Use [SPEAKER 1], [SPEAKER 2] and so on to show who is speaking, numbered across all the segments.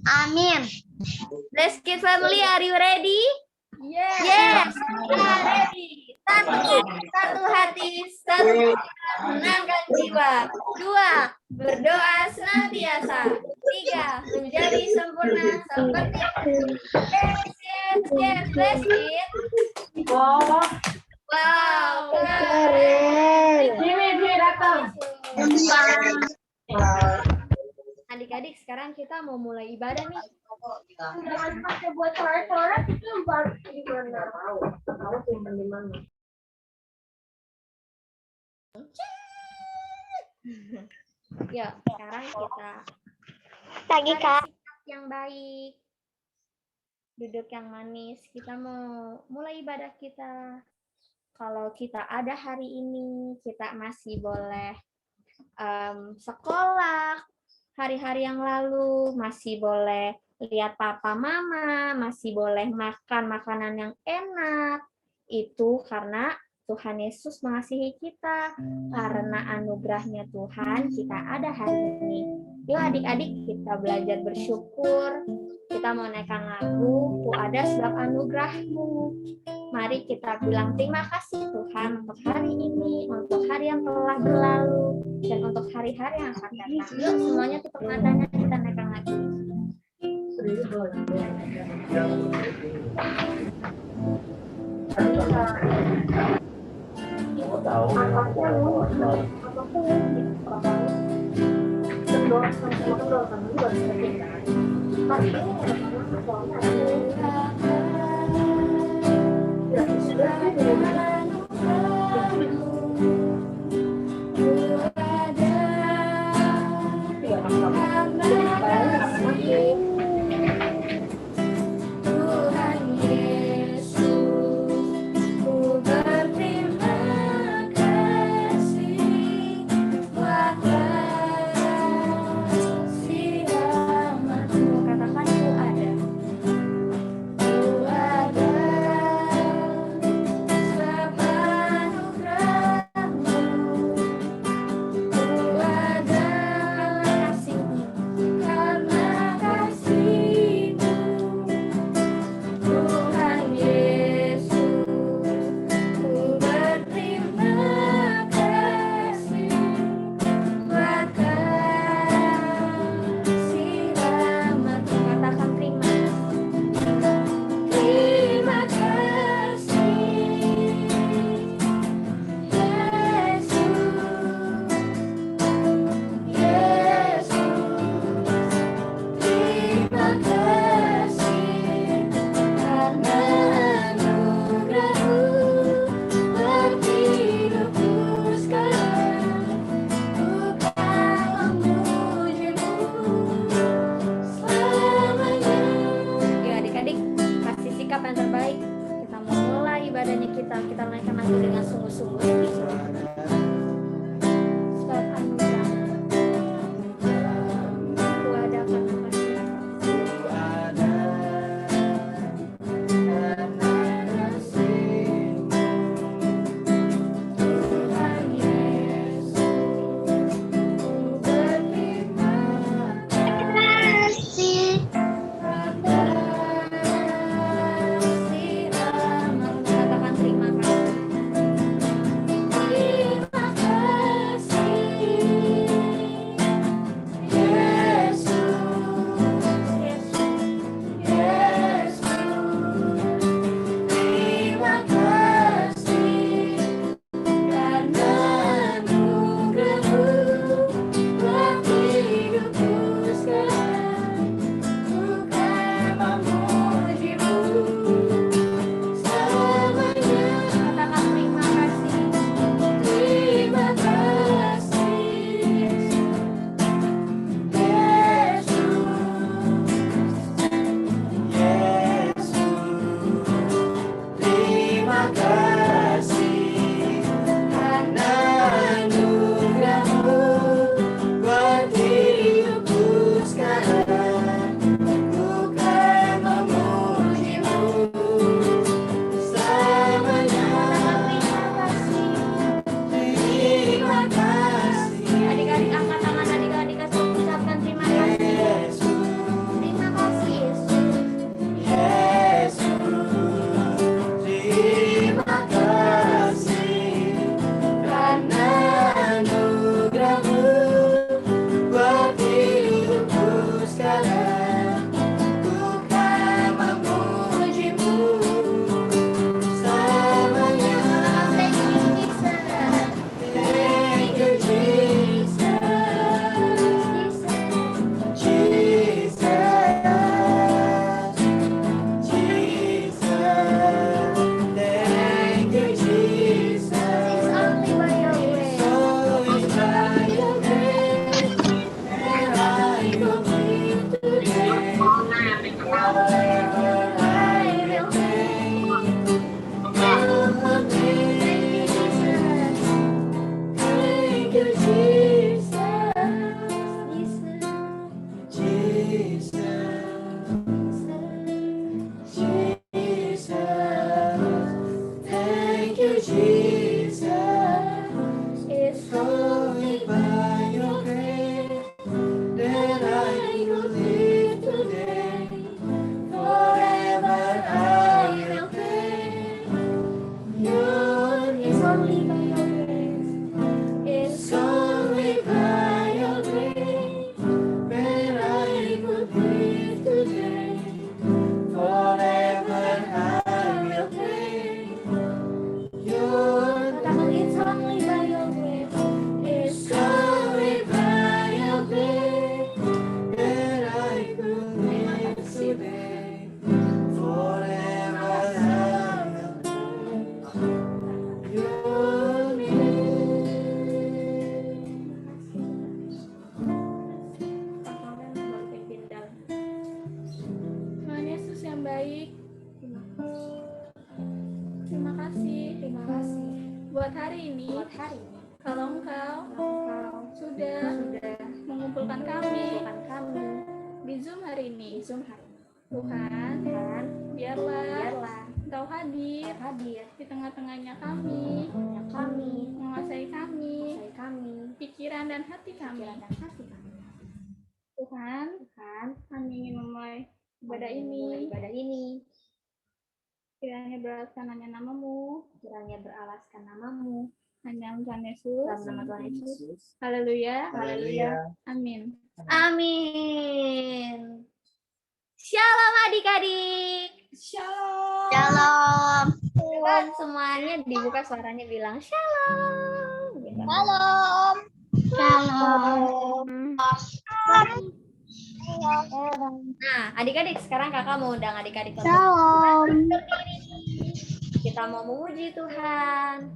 [SPEAKER 1] Amin.
[SPEAKER 2] Blessed Kid Family, are you ready?
[SPEAKER 1] Yes.
[SPEAKER 2] Yes, we are ready. Satu hati, satu pikiran, menangkan jiwa. 2, berdoa senantiasa. 3, menjadi sempurna seperti yes, Blessed Kid. Wow, keren.
[SPEAKER 1] Ini datang.
[SPEAKER 2] Adik-adik, sekarang kita mau mulai ibadah nih.
[SPEAKER 1] Jangan pakai buat coret-coret itu baru gimana? Tahu simpen di mana?
[SPEAKER 2] Yuk, sekarang kita
[SPEAKER 1] Pagi, Kak.
[SPEAKER 2] sikap yang baik, duduk yang manis. Kita mau mulai ibadah kita. Kalau kita ada hari ini, kita masih boleh sekolah. Hari-hari yang lalu masih boleh lihat papa mama, masih boleh makan makanan yang enak. Itu karena Tuhan Yesus mengasihi kita. Karena anugerahnya Tuhan, kita ada hari ini. Yuk adik-adik, kita belajar bersyukur. Kita mau naikkan lagu, Ku ada sebab anugerahmu. Mari kita bilang terima kasih Tuhan untuk hari ini, untuk hari yang telah berlalu, dan untuk hari-hari yang akan datang. Yuk semuanya tutup matanya, kita naikkan lagi. Sebab
[SPEAKER 3] Tuhan Yesus yang baik, terima kasih buat hari ini. Kalau Engkau sudah mengumpulkan kami di Zoom hari ini, Tuhan, biarlah Engkau hadir di tengah-tengahnya kami, menguasai kami, pikiran dan hati kami. Tuhan, kami ingin memulai ibadah ini. Kiranya beralaskan namamu. Hanya Tuhan Yesus.
[SPEAKER 2] Dalam nama Tuhan Yesus.
[SPEAKER 3] Haleluya.
[SPEAKER 4] Haleluya.
[SPEAKER 3] Amin.
[SPEAKER 2] Amin. Shalom adik-adik.
[SPEAKER 1] Shalom.
[SPEAKER 2] Coba semuanya dibuka suaranya bilang shalom. Gitu.
[SPEAKER 1] Shalom.
[SPEAKER 2] Nah, adik-adik sekarang kakak mau undang adik-adik untuk
[SPEAKER 1] Shalom.
[SPEAKER 2] berdiri. Kita mau memuji Tuhan.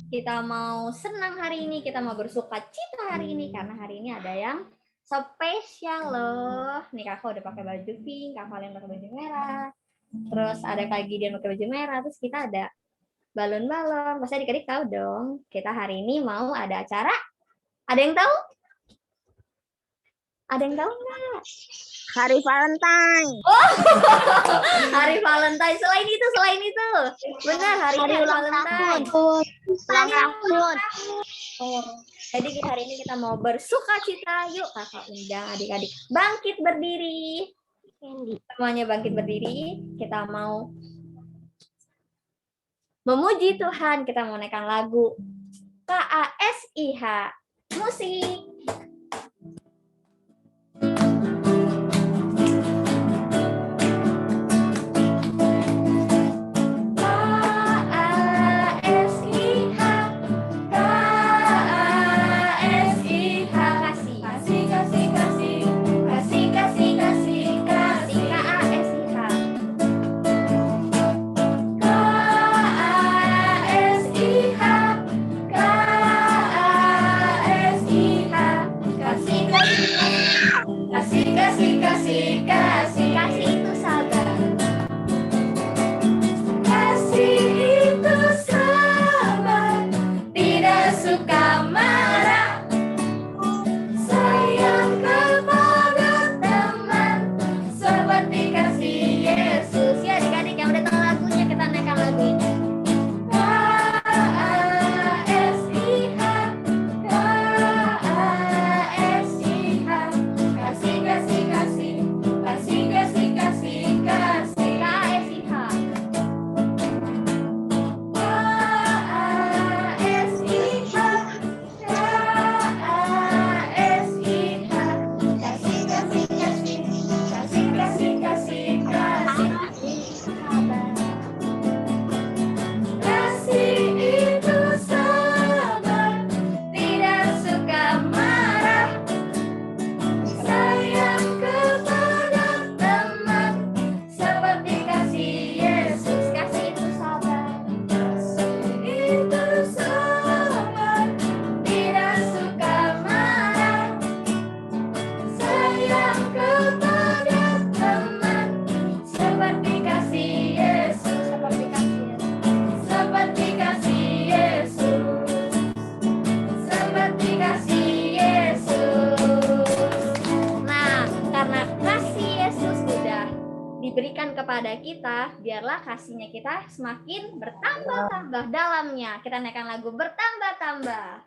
[SPEAKER 2] Kita mau senang hari ini, kita mau bersuka cita hari ini karena hari ini ada yang spesial loh. Nih kakak udah pakai baju pink, kakak yang pakai baju merah. Terus ada Kak Gideon pakai baju merah, terus kita ada balon-balon. Pasti adik-adik tahu dong, kita hari ini mau ada acara. Ada yang tahu? Ada yang tahu nggak?
[SPEAKER 1] Hari Valentine.
[SPEAKER 2] Hari Valentine. Selain itu. Benar, hari Valentine.
[SPEAKER 1] Ulang tahun.
[SPEAKER 2] Jadi hari ini kita mau bersuka cita. Yuk kakak undang adik-adik bangkit berdiri. Semuanya bangkit berdiri. Kita mau memuji Tuhan. Kita mau naikkan lagu KASIH. Musik. KASIH diberikan kepada kita, biarlah kasihnya kita semakin bertambah-tambah dalamnya. Kita naikkan lagu bertambah-tambah.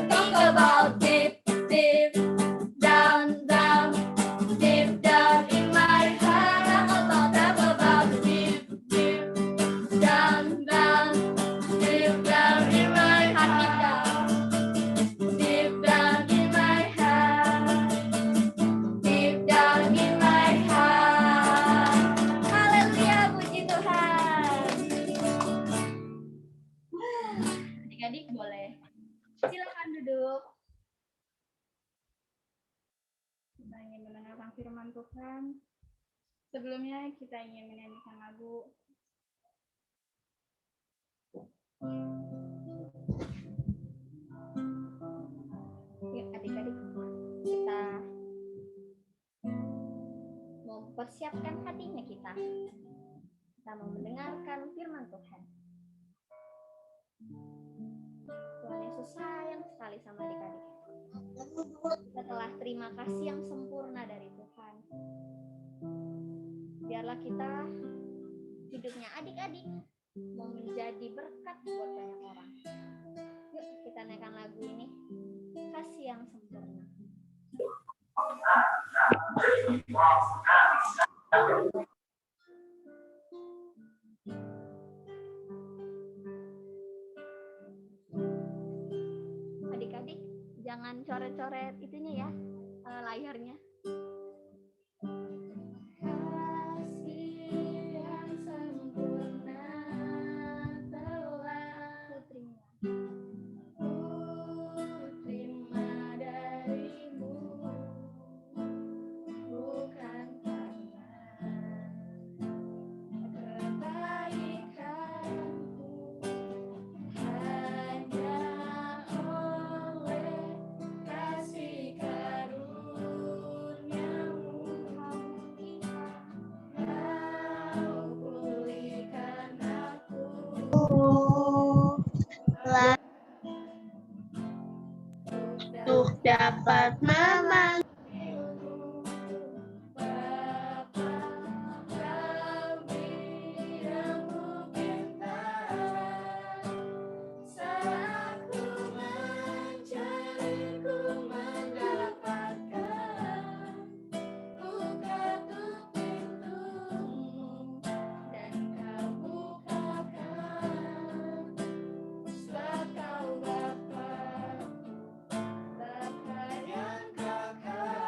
[SPEAKER 1] Think about deep, deep, down, down, deep down.
[SPEAKER 3] ingin mendengarkan firman Tuhan. Sebelumnya kita ingin menyanyikan lagu.
[SPEAKER 2] Yuk adik-adik, kita mempersiapkan hatinya kita. Kita mau mendengarkan firman Tuhan. Tuhan Yesus sayang sekali sama adik-adik. Kita telah terima kasih yang sempurna dari Tuhan. Biarlah kita hidupnya adik-adik mau menjadi berkat buat banyak orang. Yuk kita naikkan lagu ini, kasih yang sempurna. Adik-adik jangan coret-coret itunya ya, layarnya.
[SPEAKER 1] Untuk dapat memanggil
[SPEAKER 2] Bapa yang kekal.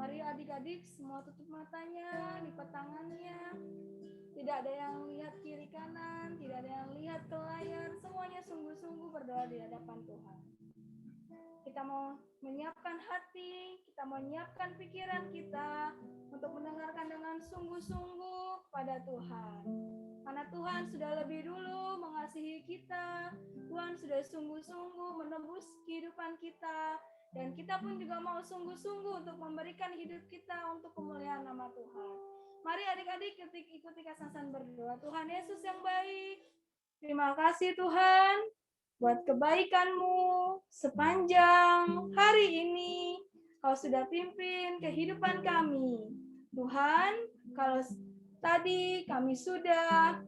[SPEAKER 3] Mari adik-adik semua tutup matanya, lipat tangannya. Tidak ada yang lihat kiri kanan, tidak ada yang lihat ke layar. Semuanya sungguh-sungguh berdoa di hadapan Tuhan. Kita mau menyiapkan hati, kita mau menyiapkan pikiran kita untuk mendengarkan dengan sungguh-sungguh pada Tuhan. Karena Tuhan sudah lebih dulu mengasihi kita, Tuhan sudah sungguh-sungguh menebus kehidupan kita, dan kita pun juga mau sungguh-sungguh untuk memberikan hidup kita untuk kemuliaan nama Tuhan. Mari adik-adik ikuti Kak berdoa. Tuhan Yesus yang baik, terima kasih Tuhan buat kebaikan-Mu sepanjang hari ini. Kau sudah pimpin kehidupan kami. Tuhan, kalau tadi kami sudah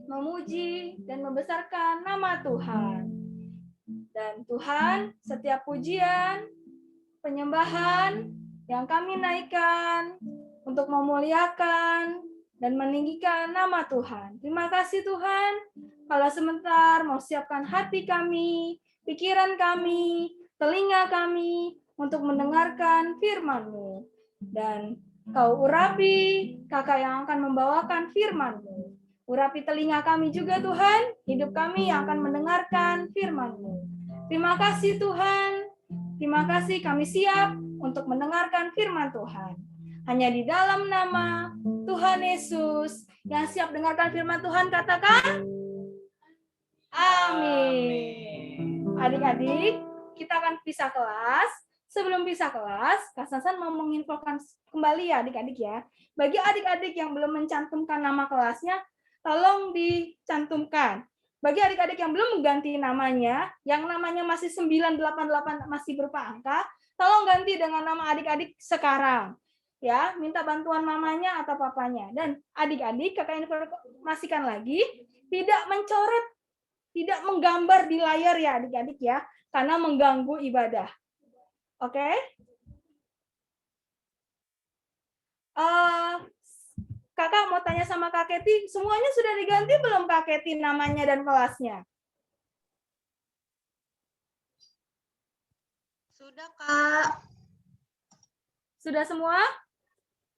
[SPEAKER 3] memuji dan membesarkan nama Tuhan. Dan Tuhan, setiap pujian, penyembahan yang kami naikkan untuk memuliakan dan meninggikan nama Tuhan. Terima kasih Tuhan. Kalau sebentar mau siapkan hati kami, pikiran kami, telinga kami untuk mendengarkan firman-Mu. Dan Kau urapi kakak yang akan membawakan firman-Mu. Urapi telinga kami juga Tuhan, hidup kami yang akan mendengarkan firman-Mu. Terima kasih Tuhan. Terima kasih kami siap untuk mendengarkan firman Tuhan. Hanya di dalam nama Tuhan Yesus yang siap dengarkan firman Tuhan katakan amin. Adik-adik, kita akan pisah kelas. Sebelum pisah kelas, Kak Sansan mau menginfokan kembali ya adik-adik ya. Bagi adik-adik yang belum mencantumkan nama kelasnya, tolong dicantumkan. Bagi adik-adik yang belum mengganti namanya, yang namanya masih 988 masih berupa angka, tolong ganti dengan nama adik-adik sekarang. Ya, minta bantuan mamanya atau papanya. Dan adik-adik, kakak informasikan lagi, tidak mencoret, tidak menggambar di layar ya adik-adik ya, karena mengganggu ibadah. Oke? Kakak mau tanya sama Kak Keti, semuanya sudah diganti belum Kak Keti namanya dan kelasnya?
[SPEAKER 1] Sudah, Kak.
[SPEAKER 3] Sudah semua?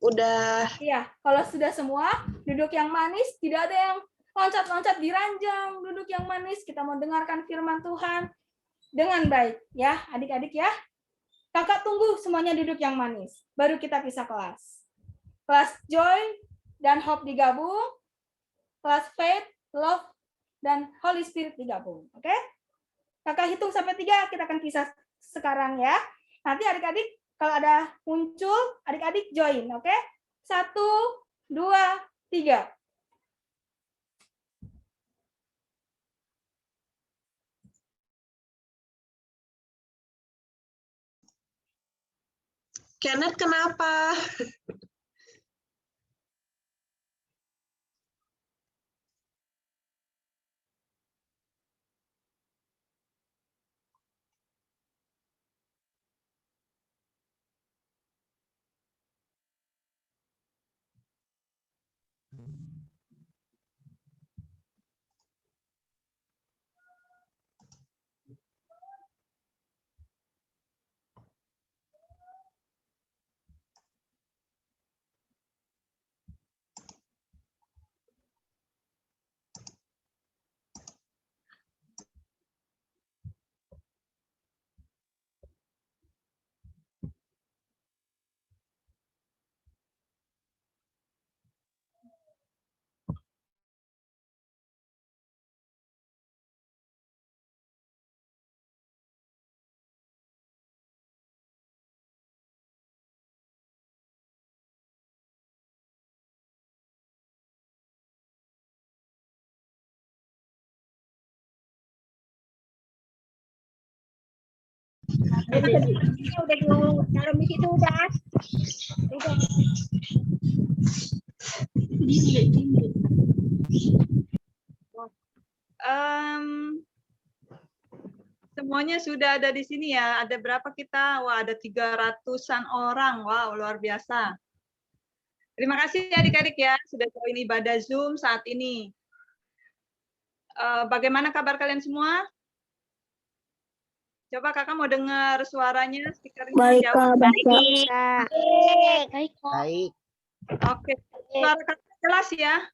[SPEAKER 1] Udah.
[SPEAKER 3] Iya, kalau sudah semua, duduk yang manis, tidak ada yang loncat-loncat di ranjang, duduk yang manis, kita mau dengarkan firman Tuhan dengan baik. Ya, adik-adik ya. Kakak tunggu semuanya duduk yang manis, baru kita pisah kelas. Kelas Joy dan Hope digabung, kelas Faith, Love, dan Holy Spirit digabung. Oke? Kakak hitung sampai 3, kita akan pisah sekarang ya. Nanti adik-adik kalau ada muncul, adik-adik join. Oke? 1, 2, 3.
[SPEAKER 1] Kenneth kenapa?
[SPEAKER 2] Udah taruh di situ udah.
[SPEAKER 4] Semuanya sudah ada di sini ya. Ada berapa kita? Wah, ada 300-an orang. Wow, luar biasa. Terima kasih adik-adik ya sudah join ibadah Zoom saat ini. Bagaimana kabar kalian semua? Coba kakak mau dengar suaranya, speakernya
[SPEAKER 1] Baik,
[SPEAKER 4] jauh.
[SPEAKER 1] Kak. Baik.
[SPEAKER 5] Baik.
[SPEAKER 4] Oke, suara kakak jelas ya?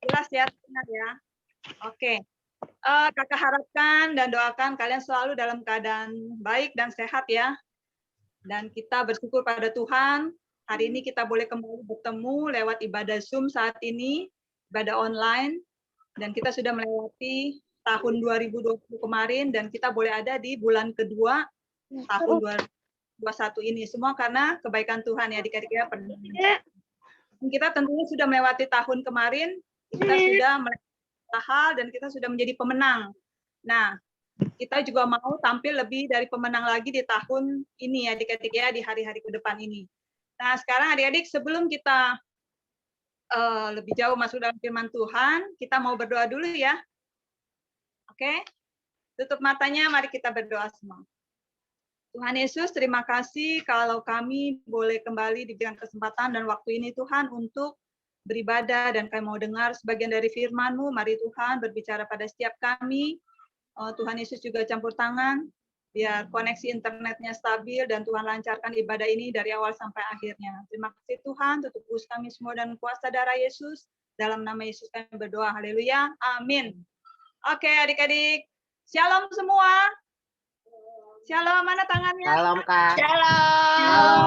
[SPEAKER 4] Jelas ya, dengar ya. Oke. Kakak harapkan dan doakan kalian selalu dalam keadaan baik dan sehat ya. Dan kita bersyukur pada Tuhan, hari ini kita boleh kembali bertemu lewat ibadah Zoom saat ini, ibadah online, dan kita sudah melewati tahun 2020 kemarin, dan kita boleh ada di bulan kedua tahun 2021 ini. Semua karena kebaikan Tuhan ya, adik-adik ya. Kita tentunya sudah melewati tahun kemarin, kita sudah melewati hal, dan kita sudah menjadi pemenang. Nah, kita juga mau tampil lebih dari pemenang lagi di tahun ini ya, adik-adik ya, di hari-hari ke depan ini. Nah, sekarang adik-adik sebelum kita lebih jauh masuk dalam firman Tuhan, kita mau berdoa dulu ya. Oke? Tutup matanya, mari kita berdoa semua. Tuhan Yesus, terima kasih kalau kami boleh kembali diberikan kesempatan dan waktu ini Tuhan untuk beribadah dan kami mau dengar sebagian dari firman-Mu. Mari Tuhan berbicara pada setiap kami. Tuhan Yesus juga campur tangan, biar koneksi internetnya stabil dan Tuhan lancarkan ibadah ini dari awal sampai akhirnya. Terima kasih Tuhan, tutup us kami semua dan kuasa darah Yesus. Dalam nama Yesus kami berdoa, haleluya, amin. Oke adik-adik, shalom semua. Shalom, mana tangannya?
[SPEAKER 5] Salam, Kak.
[SPEAKER 1] Shalom.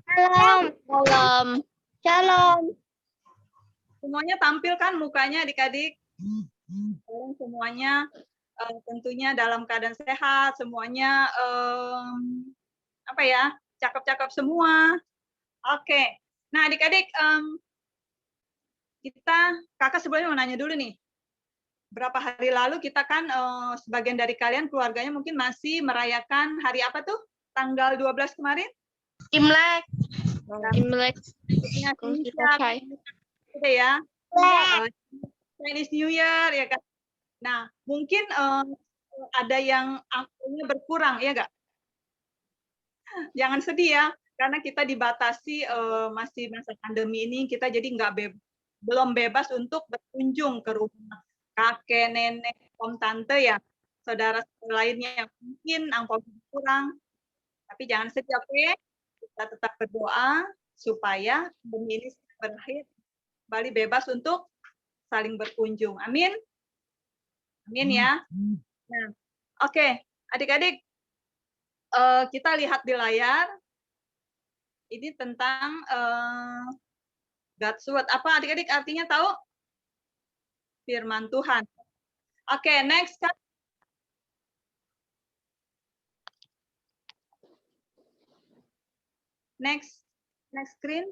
[SPEAKER 1] Shalom. Shalom.
[SPEAKER 4] Semuanya tampilkan mukanya adik-adik. Semuanya tentunya dalam keadaan sehat, semuanya apa ya, cakep-cakep semua. Oke, nah adik-adik, kakak sebelumnya mau nanya dulu nih, berapa hari lalu kita kan sebagian dari kalian keluarganya mungkin masih merayakan hari apa tuh? Tanggal 12 kemarin?
[SPEAKER 1] Imlek.
[SPEAKER 4] Imlek. Udah ya. Chinese New Year ya kan. Nah, mungkin ada yang angkanya berkurang ya enggak? Jangan sedih ya, karena kita dibatasi masih masa pandemi ini, kita jadi belum bebas untuk berkunjung ke rumah kakek, nenek, om, tante ya, saudara lainnya yang mungkin angpaunya berkurang. Tapi jangan sedih, oke? Kita tetap berdoa supaya pandemi ini berakhir, kembali bebas untuk saling berkunjung. Amin. Amin ya. Nah, oke, adik-adik, kita lihat di layar. Ini tentang God's Word. Apa adik-adik artinya tahu? Firman Tuhan. Oke, next. Next screen.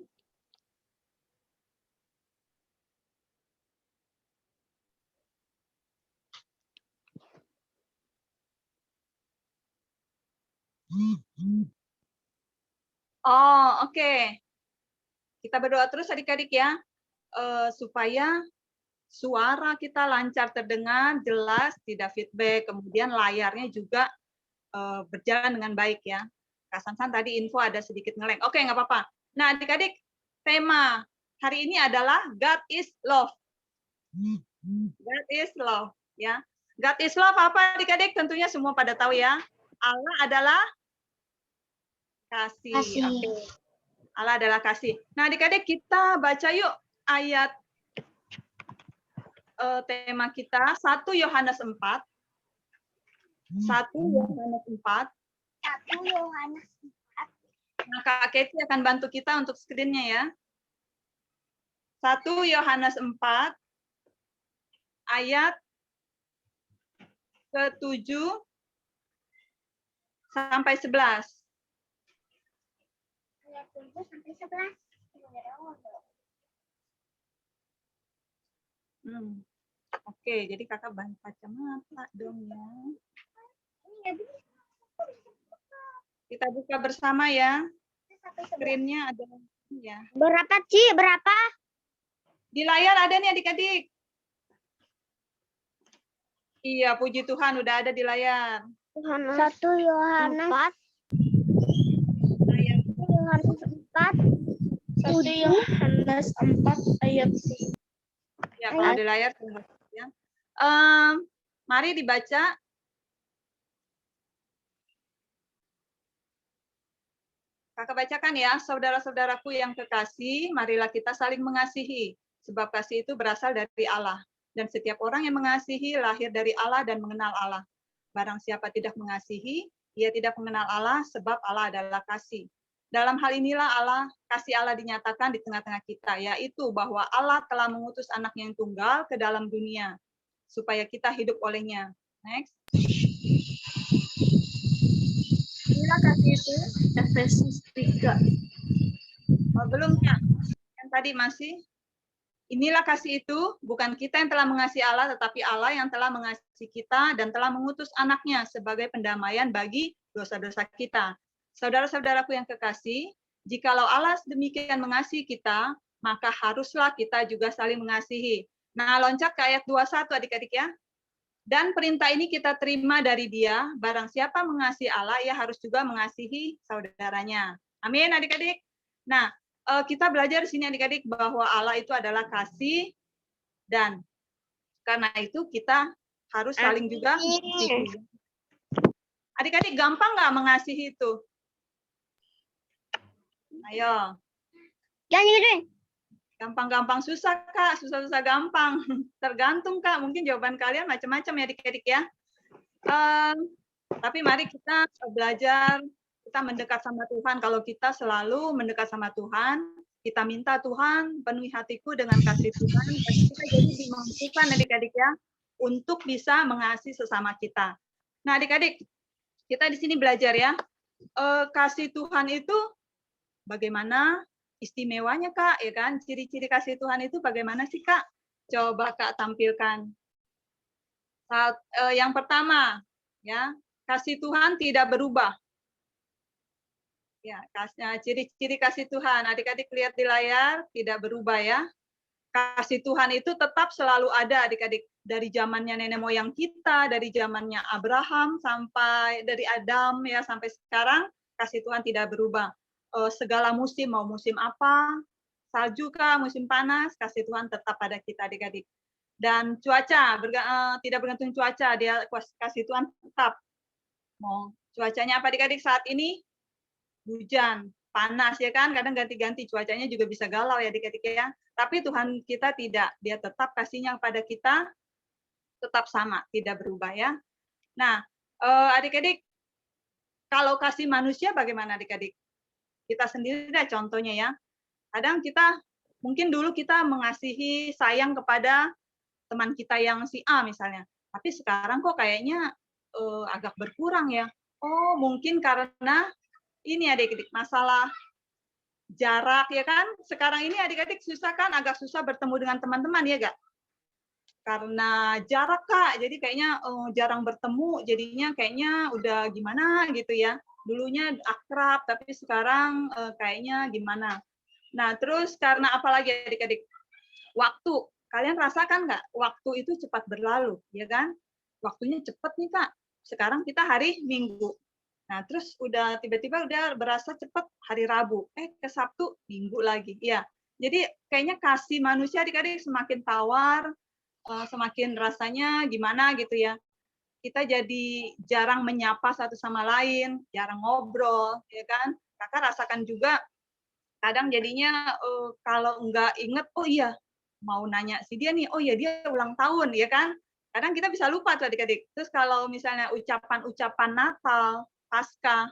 [SPEAKER 4] Oh, oke. Kita berdoa terus adik-adik ya, supaya suara kita lancar terdengar, jelas, tidak feedback, kemudian layarnya juga berjalan dengan baik ya. Kak Sansan tadi info ada sedikit nge-lag. Oke, nggak apa-apa. Nah, adik-adik, tema hari ini adalah God is Love. God is Love, ya. God is Love apa adik-adik? Tentunya semua pada tahu ya. Allah adalah kasih. Oke. Allah adalah kasih. Nah, adik-adik kita baca yuk ayat tema kita 1 Yohanes 4. 1 Yohanes 4.
[SPEAKER 1] 1 Yohanes 4.
[SPEAKER 4] Nah, Kak Keti akan bantu kita untuk screen-nya ya. 1 Yohanes 4 ayat ke-7 sampai 11.
[SPEAKER 1] Ayat 7 sampai 11.
[SPEAKER 4] Oke, jadi kakak bantu kacamata dong ya. Kita buka bersama ya. Screen-nya ada ya.
[SPEAKER 1] Berapa, Ci? Berapa?
[SPEAKER 4] Di layar ada nih adik-adik. Iya, puji Tuhan udah ada di layar.
[SPEAKER 1] 1 Yohanes 4.
[SPEAKER 4] Ayat
[SPEAKER 1] 1 Yohanes 4 ayat 7.
[SPEAKER 4] ya, kalau di layar ya. Mari dibaca. Kakak bacakan ya, saudara-saudaraku yang kekasih, marilah kita saling mengasihi, sebab kasih itu berasal dari Allah. Dan setiap orang yang mengasihi lahir dari Allah dan mengenal Allah. Barang siapa tidak mengasihi, ia tidak mengenal Allah, sebab Allah adalah kasih. Dalam hal inilah kasih Allah dinyatakan di tengah-tengah kita, yaitu bahwa Allah telah mengutus anaknya yang tunggal ke dalam dunia, supaya kita hidup olehnya. Next. Inilah kasih itu.
[SPEAKER 1] Efesus 3.
[SPEAKER 4] Oh, belum, Kak. Yang tadi masih. Inilah kasih itu, bukan kita yang telah mengasihi Allah, tetapi Allah yang telah mengasihi kita dan telah mengutus anaknya sebagai pendamaian bagi dosa-dosa kita. Saudara-saudaraku yang kekasih, jikalau Allah demikian mengasihi kita, maka haruslah kita juga saling mengasihi. Nah, loncat ke ayat 21 adik-adik ya. Dan perintah ini kita terima dari Dia, barang siapa mengasihi Allah, ia harus juga mengasihi saudaranya. Amin, adik-adik. Nah, kita belajar di sini adik-adik bahwa Allah itu adalah kasih, dan karena itu kita harus saling juga mengasihi. Adik-adik gampang nggak mengasihi itu? Ayo. Gampang-gampang susah, Kak. Susah-susah gampang. Tergantung, Kak. Mungkin jawaban kalian macam-macam ya, adik-adik ya. Tapi mari kita belajar, kita mendekat sama Tuhan. Kalau kita selalu mendekat sama Tuhan, kita minta Tuhan penuhi hatiku dengan kasih Tuhan, kita jadi dimampukan adik-adik ya, untuk bisa mengasihi sesama kita. Nah adik-adik, kita di sini belajar ya, kasih Tuhan itu bagaimana istimewanya Kak, ya kan? Ciri-ciri kasih Tuhan itu bagaimana sih Kak? Coba Kak tampilkan. Yang pertama, ya, kasih Tuhan tidak berubah. Ya, ciri-ciri kasih Tuhan. Adik-adik lihat di layar, tidak berubah ya. Kasih Tuhan itu tetap selalu ada adik-adik. Dari zamannya nenek moyang kita, dari zamannya Abraham sampai dari Adam ya sampai sekarang, kasih Tuhan tidak berubah. Segala musim, mau musim apa, salju kah, musim panas, kasih Tuhan tetap pada kita adik-adik. Dan cuaca, tidak bergantung cuaca, dia kasih Tuhan tetap. Mau cuacanya apa adik-adik saat ini? Hujan, panas ya kan, kadang ganti-ganti cuacanya juga bisa galau ya adik-adik ya. Tapi Tuhan kita tidak, dia tetap kasihnya kepada kita tetap sama, tidak berubah ya. Nah, adik-adik, kalau kasih manusia bagaimana adik-adik? Kita sendiri deh contohnya ya. Kadang kita, mungkin dulu kita mengasihi sayang kepada teman kita yang si A misalnya. Tapi sekarang kok kayaknya agak berkurang ya. Oh, mungkin karena ini adik-adik masalah jarak ya kan. Sekarang ini adik-adik susah kan, agak susah bertemu dengan teman-teman ya gak? Karena jarak Kak, jadi kayaknya jarang bertemu, jadinya kayaknya udah gimana gitu ya. Dulunya akrab, tapi sekarang kayaknya gimana. Nah, terus karena apalagi adik-adik? Waktu. Kalian rasakan nggak? Waktu itu cepat berlalu, ya kan? Waktunya cepat nih, Kak. Sekarang kita hari Minggu. Nah, terus udah tiba-tiba udah berasa cepat hari Rabu. Ke Sabtu, Minggu lagi. Ya. Jadi kayaknya kasih manusia adik-adik semakin tawar, semakin rasanya gimana gitu ya. Kita jadi jarang menyapa satu sama lain, jarang ngobrol, ya kan? Kakak rasakan juga, kadang jadinya kalau nggak inget, oh iya, mau nanya si dia nih, oh iya dia ulang tahun, ya kan? Kadang kita bisa lupa tuh adik-adik. Terus kalau misalnya ucapan-ucapan Natal, Paskah,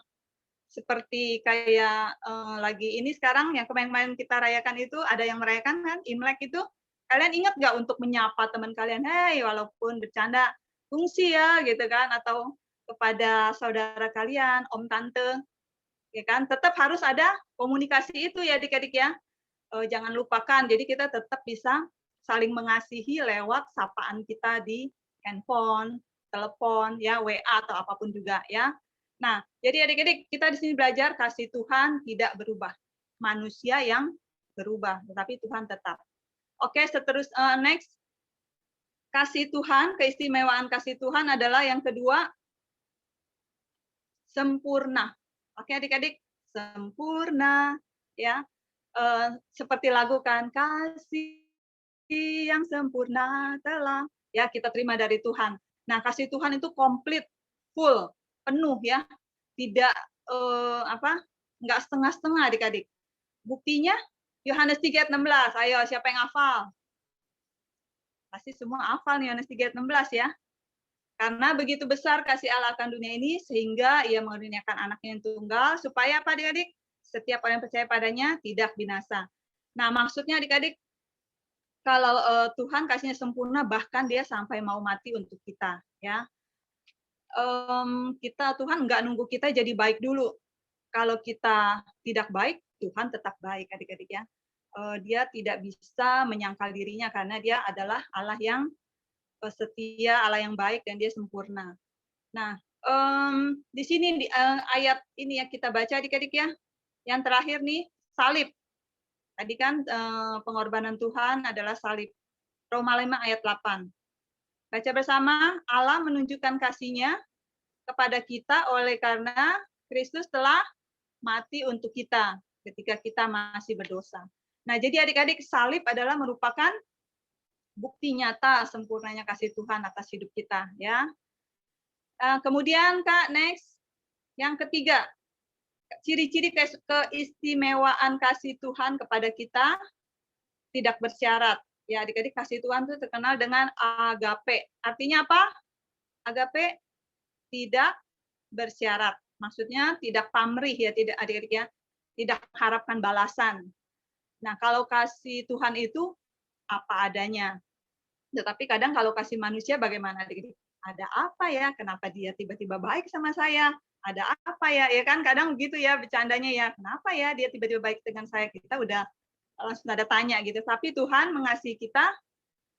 [SPEAKER 4] seperti kayak lagi ini sekarang yang kemarin-kemarin kita rayakan itu, ada yang merayakan kan, Imlek itu, kalian ingat nggak untuk menyapa teman kalian, hey, walaupun bercanda, fungsi ya gitu kan, atau kepada saudara kalian, om tante, ya kan, tetap harus ada komunikasi itu ya adik-adik ya, jangan lupakan. Jadi kita tetap bisa saling mengasihi lewat sapaan kita di handphone, telepon, ya WA atau apapun juga ya. Nah, jadi adik-adik kita di sini belajar kasih Tuhan tidak berubah, manusia yang berubah, tetapi Tuhan tetap. Oke, seterusnya next. Kasih Tuhan, keistimewaan kasih Tuhan adalah yang kedua, sempurna. Oke adik-adik, sempurna. Ya, seperti lagu kan, kasih yang sempurna telah. Ya, kita terima dari Tuhan. Nah, kasih Tuhan itu komplit, full, penuh ya. Tidak enggak setengah-setengah adik-adik. Buktinya Yohanes 3 ayat 16. Ayo, siapa yang hafal? Pasti semua hafal nih Yohanes 3 ayat 16 ya. Karena begitu besar kasih Allah akan dunia ini sehingga ia mengaruniakan anaknya yang tunggal supaya apa adik-adik? Setiap orang yang percaya padanya tidak binasa. Nah, maksudnya adik-adik kalau Tuhan kasihnya sempurna bahkan dia sampai mau mati untuk kita ya. Tuhan nggak nunggu kita jadi baik dulu. Kalau kita tidak baik, Tuhan tetap baik adik-adik ya. Dia tidak bisa menyangkal dirinya karena dia adalah Allah yang setia, Allah yang baik dan dia sempurna. Nah, di sini di ayat ini ya kita baca adik-adik ya. Yang terakhir nih salib. Tadi kan pengorbanan Tuhan adalah salib. Roma 5 ayat 8. Baca bersama, Allah menunjukkan kasih-Nya kepada kita oleh karena Kristus telah mati untuk kita ketika kita masih berdosa. Nah, jadi adik-adik salib adalah merupakan bukti nyata sempurnanya kasih Tuhan atas hidup kita ya. Kemudian Kak, next. Yang ketiga, ciri-ciri keistimewaan kasih Tuhan kepada kita tidak bersyarat. Ya, adik-adik kasih Tuhan itu terkenal dengan agape. Artinya apa? Agape tidak bersyarat. Maksudnya tidak pamrih ya, tidak adik-adik ya. Tidak mengharapkan balasan. Nah, kalau kasih Tuhan itu apa adanya. Tetapi kadang kalau kasih manusia bagaimana adik-adik? Ada apa ya? Kenapa dia tiba-tiba baik sama saya? Ada apa ya? Ya kan kadang begitu ya bercandanya ya. Kenapa ya dia tiba-tiba baik dengan saya? Kita udah langsung ada tanya gitu. Tapi Tuhan mengasihi kita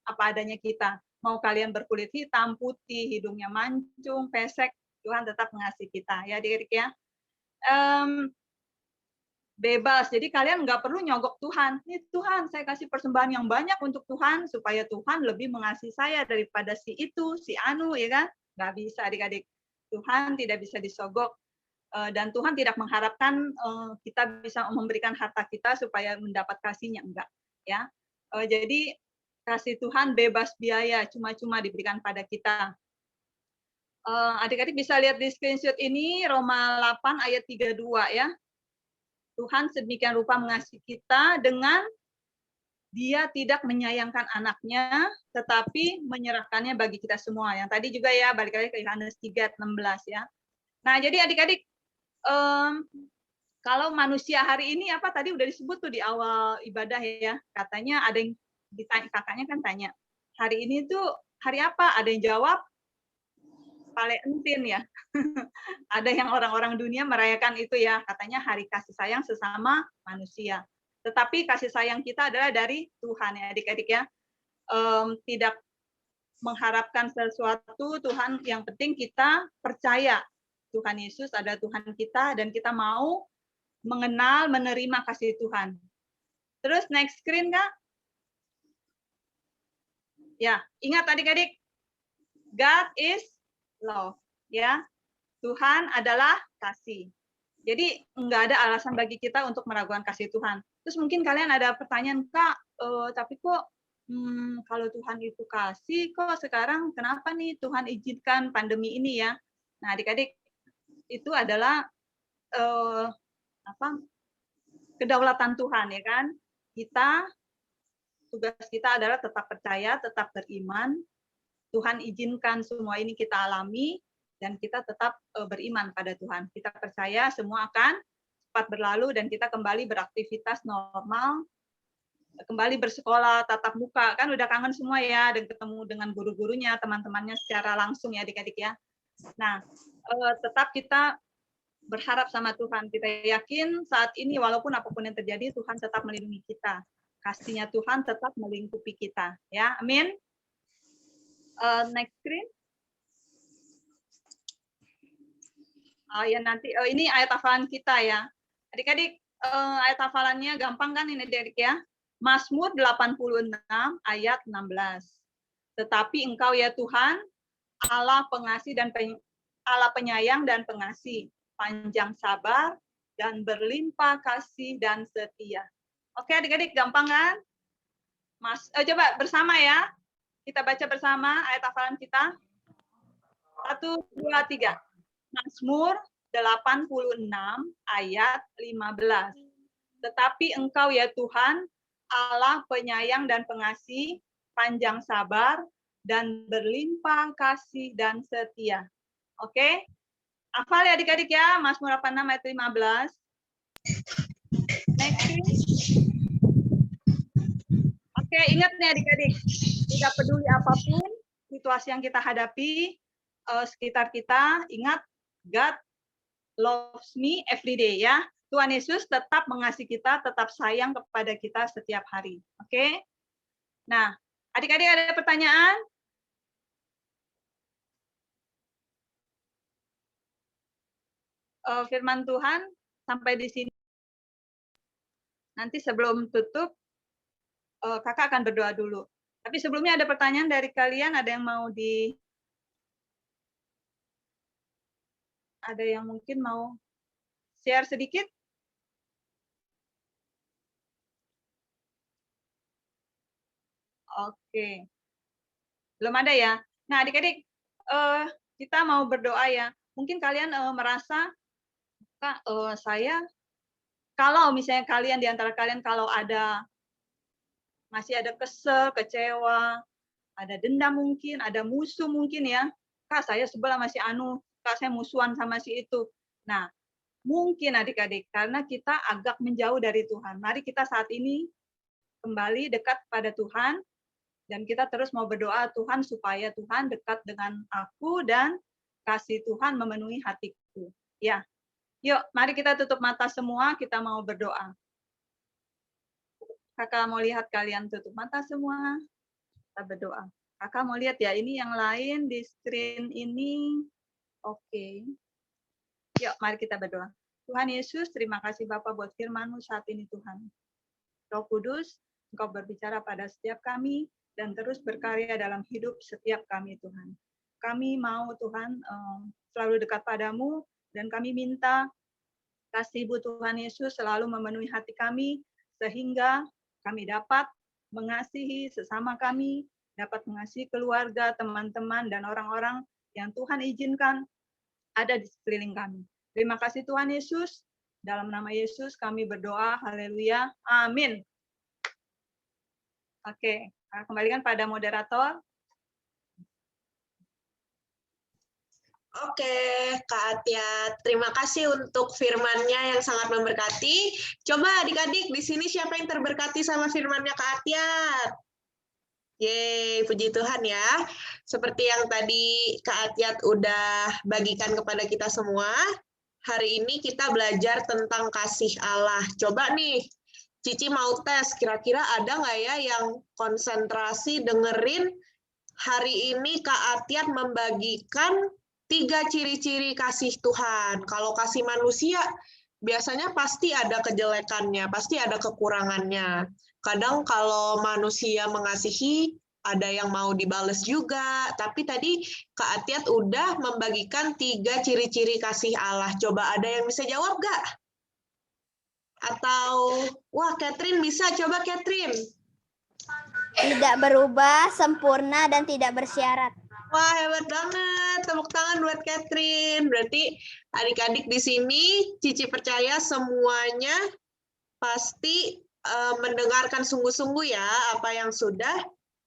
[SPEAKER 4] apa adanya kita. Mau kalian berkulit hitam, putih, hidungnya mancung, pesek, Tuhan tetap mengasihi kita. Ya adik-adik ya. Bebas. Jadi kalian nggak perlu nyogok Tuhan. Nih Tuhan, saya kasih persembahan yang banyak untuk Tuhan supaya Tuhan lebih mengasihi saya daripada si itu, si anu, ya kan? Nggak bisa adik-adik. Tuhan tidak bisa disogok dan Tuhan tidak mengharapkan kita bisa memberikan harta kita supaya mendapat kasih-Nya, enggak. Ya. Jadi kasih Tuhan bebas biaya, cuma-cuma diberikan pada kita. Adik-adik bisa lihat di screenshot ini Roma 8 ayat 32 ya. Tuhan sedemikian rupa mengasihi kita dengan dia tidak menyayangkan anaknya, tetapi menyerahkannya bagi kita semua. Yang tadi juga ya, balik lagi ke Yohanes 3:16 ya. Nah, jadi adik-adik, kalau manusia hari ini apa tadi udah disebut tuh di awal ibadah ya. Katanya ada yang ditanya, kakaknya kan tanya, hari ini tuh hari apa? Ada yang jawab, Valentine ya. Ada yang orang-orang dunia merayakan itu ya, katanya hari kasih sayang sesama manusia. Tetapi kasih sayang kita adalah dari Tuhan ya adik-adik ya. Tidak mengharapkan sesuatu, Tuhan yang penting kita percaya Tuhan Yesus adalah Tuhan kita dan kita mau mengenal, menerima kasih Tuhan. Terus next screen Kak. Ya, ingat adik-adik, God is love ya. Tuhan adalah kasih. Jadi nggak ada alasan bagi kita untuk meragukan kasih Tuhan. Terus mungkin kalian ada pertanyaan, Kak, tapi kok kalau Tuhan itu kasih, kok sekarang kenapa nih Tuhan izinkan pandemi ini ya? Nah, adik-adik, itu adalah kedaulatan Tuhan ya kan. Tugas kita adalah tetap percaya, tetap beriman. Tuhan izinkan semua ini kita alami dan kita tetap beriman pada Tuhan. Kita percaya semua akan cepat berlalu dan kita kembali beraktivitas normal, kembali bersekolah tatap muka. Kan udah kangen semua ya dan ketemu dengan guru-gurunya, teman-temannya secara langsung ya adik-adik ya. Nah, tetap kita berharap sama Tuhan. Kita yakin saat ini walaupun apapun yang terjadi, Tuhan tetap melindungi kita. Kasih-Nya Tuhan tetap melingkupi kita. Ya, amin. Next screen. Ya nanti ini ayat hafalan kita ya. Adik-adik, ayat hafalannya gampang kan ini adik-adik ya. Mazmur 86 ayat 16. Tetapi Engkau ya Tuhan, Allah pengasih dan Allah penyayang dan pengasih, panjang sabar dan berlimpah kasih dan setia. Oke adik-adik, gampang kan? Coba bersama ya. Kita baca bersama ayat hafalan kita. 1, 2, 3. Mazmur 86 ayat 15. Tetapi Engkau ya Tuhan, Allah penyayang dan pengasih, panjang sabar, dan berlimpah kasih dan setia. Oke? Hafal ya adik-adik ya, Mazmur 86 ayat 15. Next. Oke, ingat nih adik-adik, tidak peduli apapun situasi yang kita hadapi, sekitar kita, ingat, God loves me every day ya. Tuhan Yesus tetap mengasihi kita, tetap sayang kepada kita setiap hari. Oke? Nah, adik-adik ada pertanyaan? Firman Tuhan sampai di sini. Nanti sebelum tutup, kakak akan berdoa dulu. Tapi sebelumnya ada pertanyaan dari kalian, ada yang mau ada yang mungkin mau share sedikit? Oke. Belum ada ya? Nah, adik-adik, kita mau berdoa ya. Mungkin kalian merasa, Kak, kalau misalnya kalian di antara kalian kalau masih ada kesel, kecewa, ada dendam mungkin, ada musuh mungkin ya. Kak, saya sebelah masih Kak, saya musuhan sama si itu. Nah, mungkin adik-adik, karena kita agak menjauh dari Tuhan. Mari kita saat ini kembali dekat pada Tuhan, dan kita terus mau berdoa Tuhan supaya Tuhan dekat dengan aku dan kasih Tuhan memenuhi hatiku. Ya, yuk mari kita tutup mata semua, kita mau berdoa. Kakak mau lihat kalian tutup mata semua, kita berdoa. Kakak mau lihat ya, ini yang lain di screen ini. Oke. Yuk, mari kita berdoa. Tuhan Yesus, terima kasih Bapak buat firman-Mu saat ini Tuhan. Roh Kudus, Engkau berbicara pada setiap kami, dan terus berkarya dalam hidup setiap kami Tuhan. Kami mau Tuhan selalu dekat padamu, dan kami minta kasih Ibu Tuhan Yesus selalu memenuhi hati kami, sehingga kami dapat mengasihi sesama kami, dapat mengasihi keluarga, teman-teman, dan orang-orang yang Tuhan izinkan ada di sekeliling kami. Terima kasih Tuhan Yesus. Dalam nama Yesus kami berdoa. Haleluya. Amin. Oke, kembalikan pada moderator.
[SPEAKER 5] Oke, Kak Atia, terima kasih untuk firman-Nya yang sangat memberkati. Coba adik-adik di sini siapa yang terberkati sama firman-Nya Kak Atia? Yeay, puji Tuhan ya. Seperti yang tadi Kak Atiat udah bagikan kepada kita semua, hari ini kita belajar tentang kasih Allah. Coba nih, Cici mau tes, kira-kira ada nggak ya yang konsentrasi dengerin hari ini Kak Atiat membagikan 3 ciri-ciri kasih Tuhan. Kalau kasih manusia, biasanya pasti ada kejelekannya, pasti ada kekurangannya. Kadang kalau manusia mengasihi, ada yang mau dibales juga. Tapi tadi Kak Atiat udah membagikan 3 ciri-ciri kasih Allah. Coba ada yang bisa jawab nggak? Atau, wah Catherine bisa, coba Catherine.
[SPEAKER 1] Tidak berubah, sempurna, dan tidak bersyarat.
[SPEAKER 5] Wah, hebat banget. Tepuk tangan buat Catherine. Berarti adik-adik di sini, Cici percaya semuanya pasti mendengarkan sungguh-sungguh ya apa yang sudah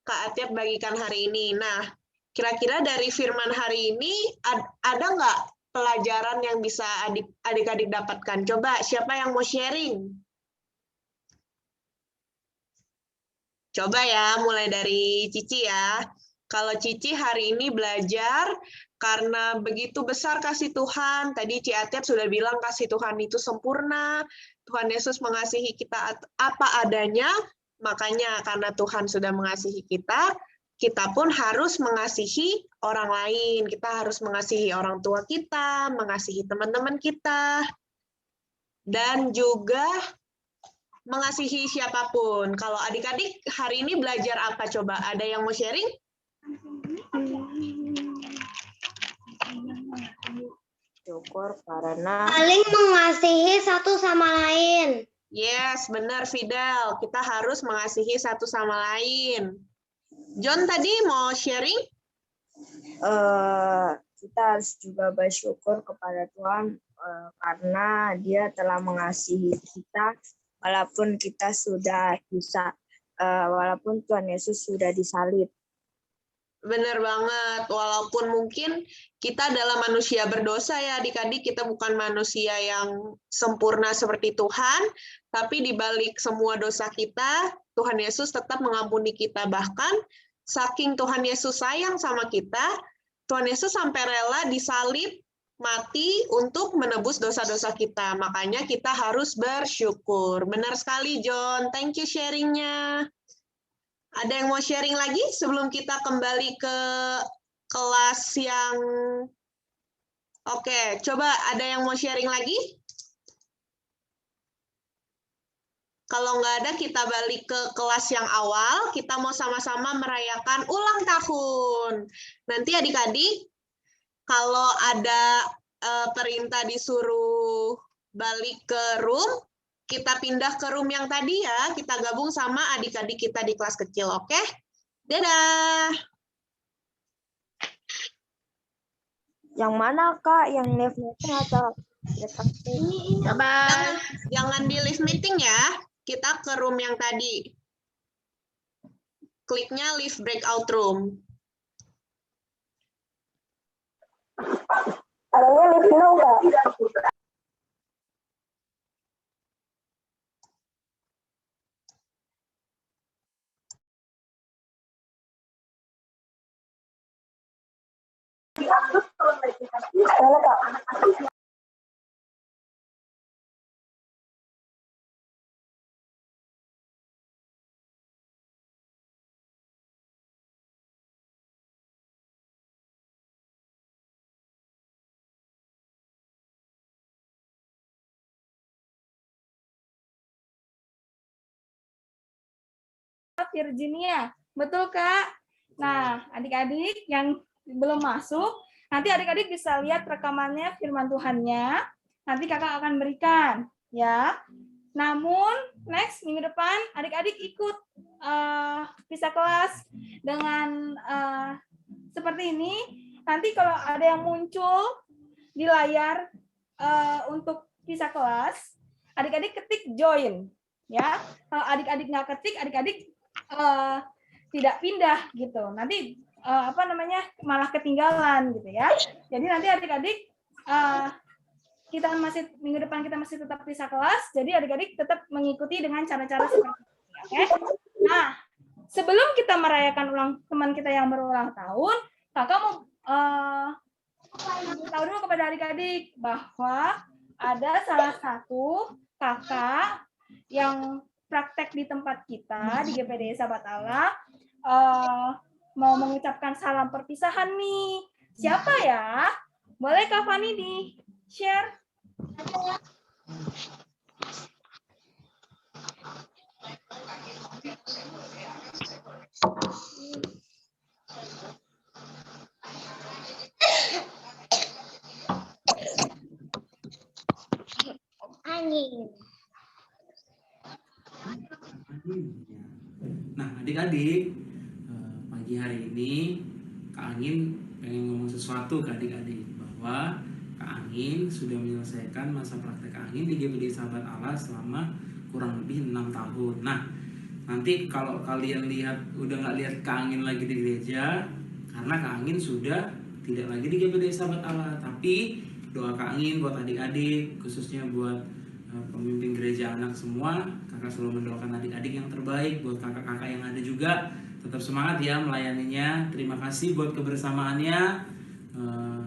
[SPEAKER 5] Kak Atiat bagikan hari ini. Nah, kira-kira dari firman hari ini ada nggak pelajaran yang bisa adik-adik dapatkan? Coba, siapa yang mau sharing? Coba ya, mulai dari Cici ya. Kalau Cici hari ini belajar karena begitu besar kasih Tuhan. Tadi Ci Atiat sudah bilang kasih Tuhan itu sempurna. Tuhan Yesus mengasihi kita apa adanya. Makanya karena Tuhan sudah mengasihi kita, kita pun harus mengasihi orang lain. Kita harus mengasihi orang tua kita, mengasihi teman-teman kita, dan juga mengasihi siapapun. Kalau adik-adik hari ini belajar apa coba? Ada yang mau sharing?
[SPEAKER 1] Syukur karena saling mengasihi satu sama lain.
[SPEAKER 5] Yes, benar Fidel. Kita harus mengasihi satu sama lain. John tadi mau sharing?
[SPEAKER 6] kita harus juga bersyukur kepada Tuhan karena Dia telah mengasihi kita walaupun kita sudah bisa walaupun Tuhan Yesus sudah disalib.
[SPEAKER 5] Benar banget, walaupun mungkin kita adalah manusia berdosa ya adik-adik, kita bukan manusia yang sempurna seperti Tuhan, tapi di balik semua dosa kita, Tuhan Yesus tetap mengampuni kita. Bahkan saking Tuhan Yesus sayang sama kita, Tuhan Yesus sampai rela disalib, mati untuk menebus dosa-dosa kita. Makanya kita harus bersyukur. Benar sekali, John. Thank you sharing-nya. Ada yang mau sharing lagi sebelum kita kembali ke kelas yang... Oke, coba ada yang mau sharing lagi? Kalau nggak ada, kita balik ke kelas yang awal. Kita mau sama-sama merayakan ulang tahun. Nanti adik-adik, kalau ada perintah disuruh balik ke room, kita pindah ke room yang tadi ya, kita gabung sama adik-adik kita di kelas kecil, oke? Dadah!
[SPEAKER 6] Yang mana Kak? Yang live meeting atau
[SPEAKER 5] Jangan di live meeting ya, kita ke room yang tadi. Kliknya live breakout room.
[SPEAKER 1] Adanya live now, Kak. Mana, Kak?
[SPEAKER 3] Virginia, betul Kak? Nah, adik-adik yang belum masuk, nanti adik-adik bisa lihat rekamannya firman Tuhannya, nanti kakak akan berikan, ya. Namun, next minggu depan, adik-adik ikut bisa kelas dengan seperti ini. Nanti kalau ada yang muncul di layar untuk bisa kelas, adik-adik ketik join, ya. Kalau adik-adik nggak ketik, adik-adik tidak pindah gitu, nanti malah ketinggalan gitu ya. Jadi nanti adik-adik kita masih minggu depan kita masih tetap bisa kelas, jadi adik-adik tetap mengikuti dengan cara-cara seperti ini, oke? Nah, sebelum kita merayakan teman kita yang berulang tahun, kakak mau tahu dulu kepada adik-adik bahwa ada salah satu kakak yang praktek di tempat kita di GPD Sahabat Allah mau mengucapkan salam perpisahan nih. Siapa ya? Boleh Kak Fani di-share?
[SPEAKER 1] Angin.
[SPEAKER 7] Nah, adik-adik, pagi hari ini Kak Angin pengen ngomong sesuatu ke adik-adik bahwa Kak Angin sudah menyelesaikan masa praktek Kak Angin di GPD Sahabat Allah selama kurang lebih 6 tahun. Nah, nanti kalau kalian udah nggak lihat Kak Angin lagi di gereja, karena Kak Angin sudah tidak lagi di GPD Sahabat Allah, tapi doa Kak Angin buat adik-adik, khususnya buat pemimpin gereja anak semua, kakak selalu mendoakan adik-adik yang terbaik. Buat kakak-kakak yang ada juga, tetap semangat ya melayaninya. Terima kasih buat kebersamaannya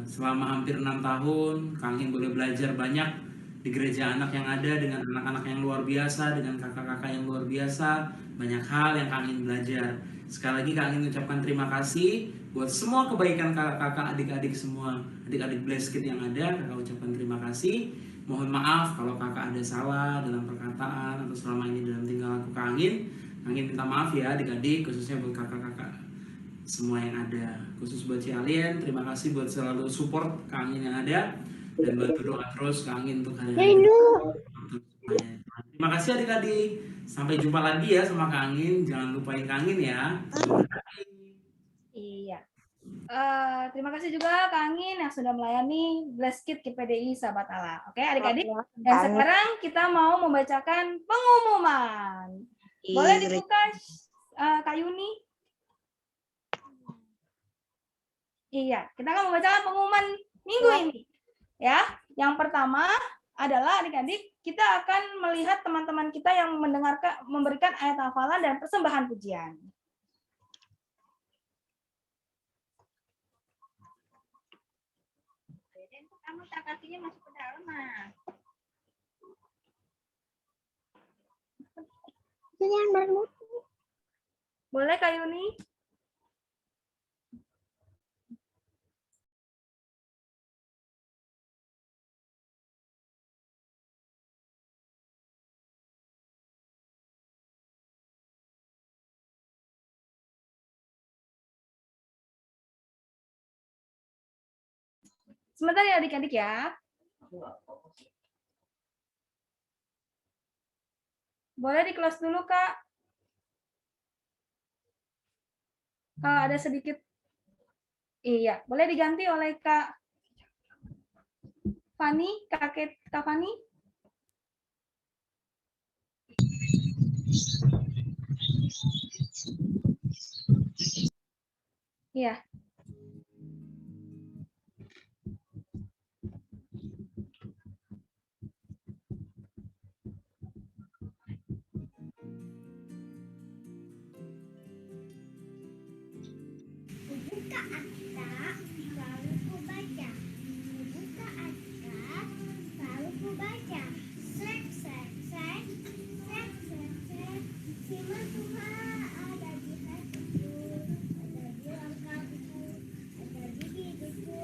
[SPEAKER 7] selama hampir 6 tahun. Kak Angin boleh belajar banyak di gereja anak yang ada, dengan anak-anak yang luar biasa, dengan kakak-kakak yang luar biasa. Banyak hal yang Kak Angin belajar. Sekali lagi Kak Angin ucapkan terima kasih buat semua kebaikan kakak-kakak, adik-adik semua, adik-adik Blessed Kid yang ada. Kakak ucapkan terima kasih. Mohon maaf kalau kakak ada salah dalam perkataan atau selama ini dalam tingkah laku Kak Angin. Angin minta maaf ya adik-adik, khususnya buat kakak-kakak semua yang ada. Khusus buat Cialien, terima kasih buat selalu support Kak Angin yang ada. Dan bantu doa terus Kak Angin untuk hari-hari. Terima kasih adik-adik. Sampai jumpa lagi ya sama Kak Angin. Jangan lupain Kak Angin ya.
[SPEAKER 3] Iya. Terima kasih juga Kak Angin yang sudah melayani Blessed Kid KPDI Sahabat Allah. Oke, adik-adik. Dan sekarang kita mau membacakan pengumuman. Boleh dibuka, Kak Yuni? Iya, kita akan membacakan pengumuman minggu ini. Ya, yang pertama adalah adik-adik, kita akan melihat teman-teman kita yang memberikan ayat hafalan dan persembahan pujian.
[SPEAKER 1] Kamu tak kakinya masuk ke dalam, Mas.
[SPEAKER 3] Boleh Kak Yuni? Sebentar ya adik-adik ya. Boleh di close dulu, Kak. Kalau ada sedikit. Iya, boleh diganti oleh Kak Fani, Kak Fani. Iya.
[SPEAKER 1] Buka akta, lalu ku baca. Buka akta, lalu ku baca. Sek, sek, sek, sek, sek, sek. Firman Tuhan ada di hatiku, ada di langkahku, ada di hidupku.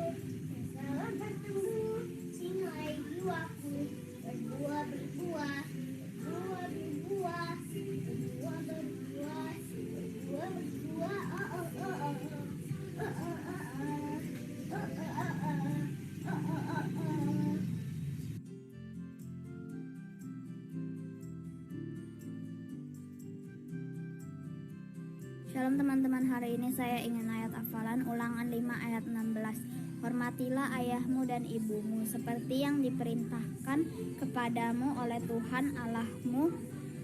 [SPEAKER 1] Dan selalu bertumbuh, singai jiwaku. Berbuah, berbuah, berbuah, berbuah, berbuah, berbuah, berbuah, berbuah.
[SPEAKER 8] Shalom teman-teman, hari ini saya ingin ayat hafalan Ulangan 5 ayat 16. Hormatilah ayahmu dan ibumu seperti yang diperintahkan kepadamu oleh Tuhan Allahmu,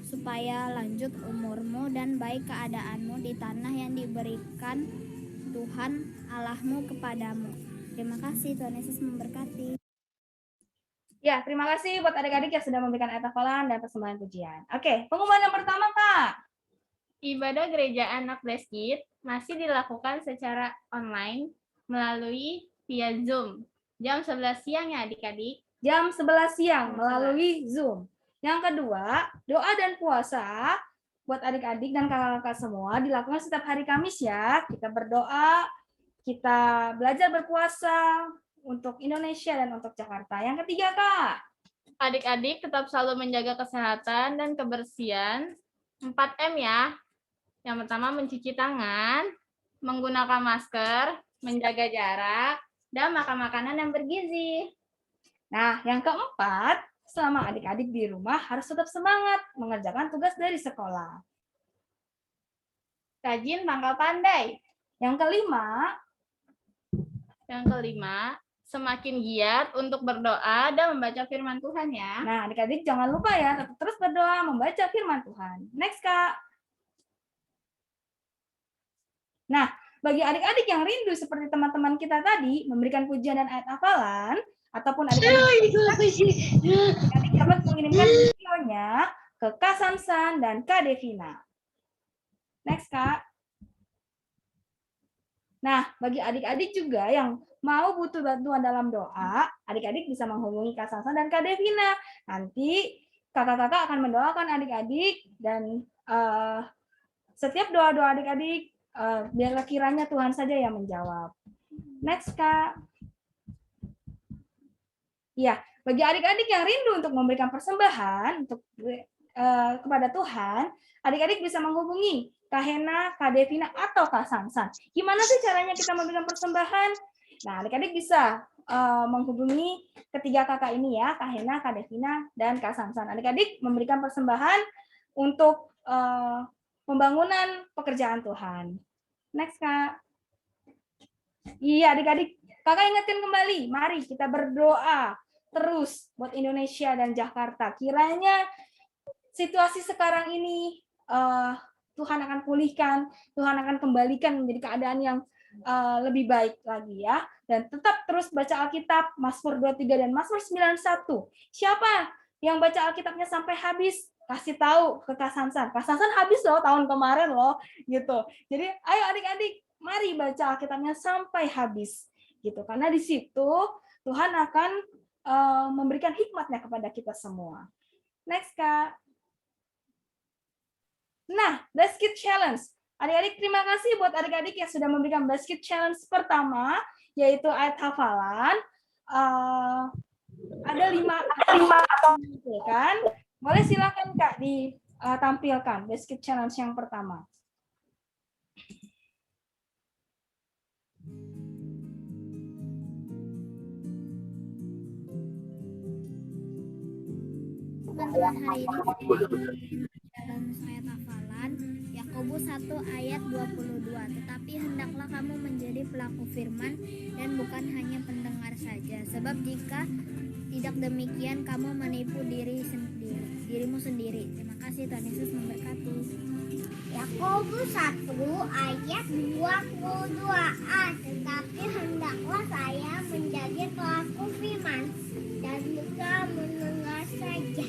[SPEAKER 8] supaya lanjut umurmu dan baik keadaanmu di tanah yang diberikan Tuhan Allahmu kepadamu. Terima kasih, Tuhan Yesus memberkati.
[SPEAKER 3] Ya, terima kasih buat adik-adik yang sudah memberikan ayat hafalan dan persembahan pujian. Oke, pengumuman yang pertama, Kak.
[SPEAKER 2] Ibadah gereja anak Blessed Kid masih dilakukan secara online melalui via Zoom. Jam 11 siang ya adik-adik.
[SPEAKER 3] Jam 11 siang melalui Zoom. Yang kedua, doa dan puasa buat adik-adik dan kakak-kakak semua dilakukan setiap hari Kamis ya. Kita berdoa, kita belajar berpuasa untuk Indonesia dan untuk Jakarta. Yang ketiga, Kak.
[SPEAKER 2] Adik-adik tetap selalu menjaga kesehatan dan kebersihan. 4M ya. Yang pertama mencuci tangan, menggunakan masker, menjaga jarak, dan makan makanan yang bergizi.
[SPEAKER 3] Nah, yang keempat, selama adik-adik di rumah harus tetap semangat mengerjakan tugas dari sekolah.
[SPEAKER 2] Rajin pangkal pandai.
[SPEAKER 3] Yang kelima,
[SPEAKER 2] semakin giat untuk berdoa dan membaca firman Tuhan ya.
[SPEAKER 3] Nah, adik-adik jangan lupa ya, tetap terus berdoa membaca firman Tuhan. Next, Kak. Nah, bagi adik-adik yang rindu seperti teman-teman kita tadi, memberikan pujian dan ayat hafalan, ataupun adik-adik dapat mengirimkan videonya ke Kak Sansan dan Kak Devina. Next, Kak. Nah, bagi adik-adik juga yang mau butuh bantuan dalam doa, adik-adik bisa menghubungi Kak Sansan dan Kak Devina. Nanti kakak-kakak akan mendoakan adik-adik dan setiap doa-doa adik-adik biarlah kiranya Tuhan saja yang menjawab. Next, Kak. Ya, bagi adik-adik yang rindu untuk memberikan persembahan untuk kepada Tuhan, adik-adik bisa menghubungi Kak Hena, Kak Devina, atau Kak Sansan. Gimana sih caranya kita memberikan persembahan? Nah, adik-adik bisa menghubungi ketiga kakak ini ya, Kak Hena, Kak Devina, dan Kak Sansan. Adik-adik memberikan persembahan untuk pembangunan pekerjaan Tuhan. Next, Kak. Iya, adik-adik, kakak ingetin kembali, mari kita berdoa terus buat Indonesia dan Jakarta. Kiranya situasi sekarang ini Tuhan akan pulihkan, Tuhan akan kembalikan menjadi keadaan yang lebih baik lagi ya. Dan tetap terus baca Alkitab, Mazmur 23 dan Mazmur 91. Siapa yang baca Alkitabnya sampai habis? Kasih tahu ke Kak Sansan. Kak Sansan habis loh tahun kemarin loh, gitu. Jadi ayo adik-adik, mari baca Alkitabnya sampai habis, gitu. Karena di situ Tuhan akan memberikan hikmatnya kepada kita semua. Next, Kak. Nah, basket challenge. Adik-adik, terima kasih buat adik-adik yang sudah memberikan basket challenge pertama, yaitu ayat hafalan. Ada 5 kan? Boleh silakan Kak ditampilkan basket challenge yang pertama.
[SPEAKER 8] Teman-teman, hari ini dalam ayat hafalan Yakobus 1 ayat 22. Tetapi hendaklah kamu menjadi pelaku firman dan bukan hanya pendengar saja. Sebab jika tidak demikian kamu menipu dirimu sendiri. Terima kasih, Tuhan Yesus memberkati.
[SPEAKER 1] Yakobus 1 ayat 22a. Tetapi hendaklah saya menjadi pelaku firman dan bukan mendengar saja.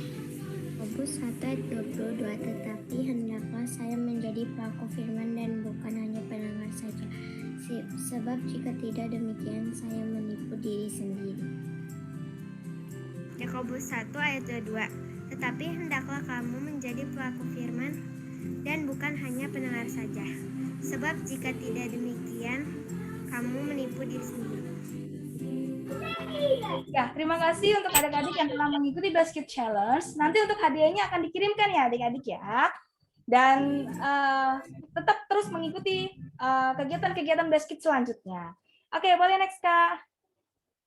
[SPEAKER 8] Yakobus 1 ayat 22. Tetapi hendaklah saya menjadi pelaku firman dan bukan hanya pendengar saja. Sebab jika tidak demikian saya menipu diri sendiri. Yakobus 1 ayat 22. Tetapi hendaklah kamu menjadi pelaku firman dan bukan hanya pendengar saja. Sebab jika tidak demikian kamu menipu diri sendiri.
[SPEAKER 3] Ya, terima kasih untuk adik-adik yang telah mengikuti basket challenge. Nanti untuk hadiahnya akan dikirimkan ya adik-adik ya. Dan tetap terus mengikuti kegiatan-kegiatan basket selanjutnya. Oke, boleh next Kak.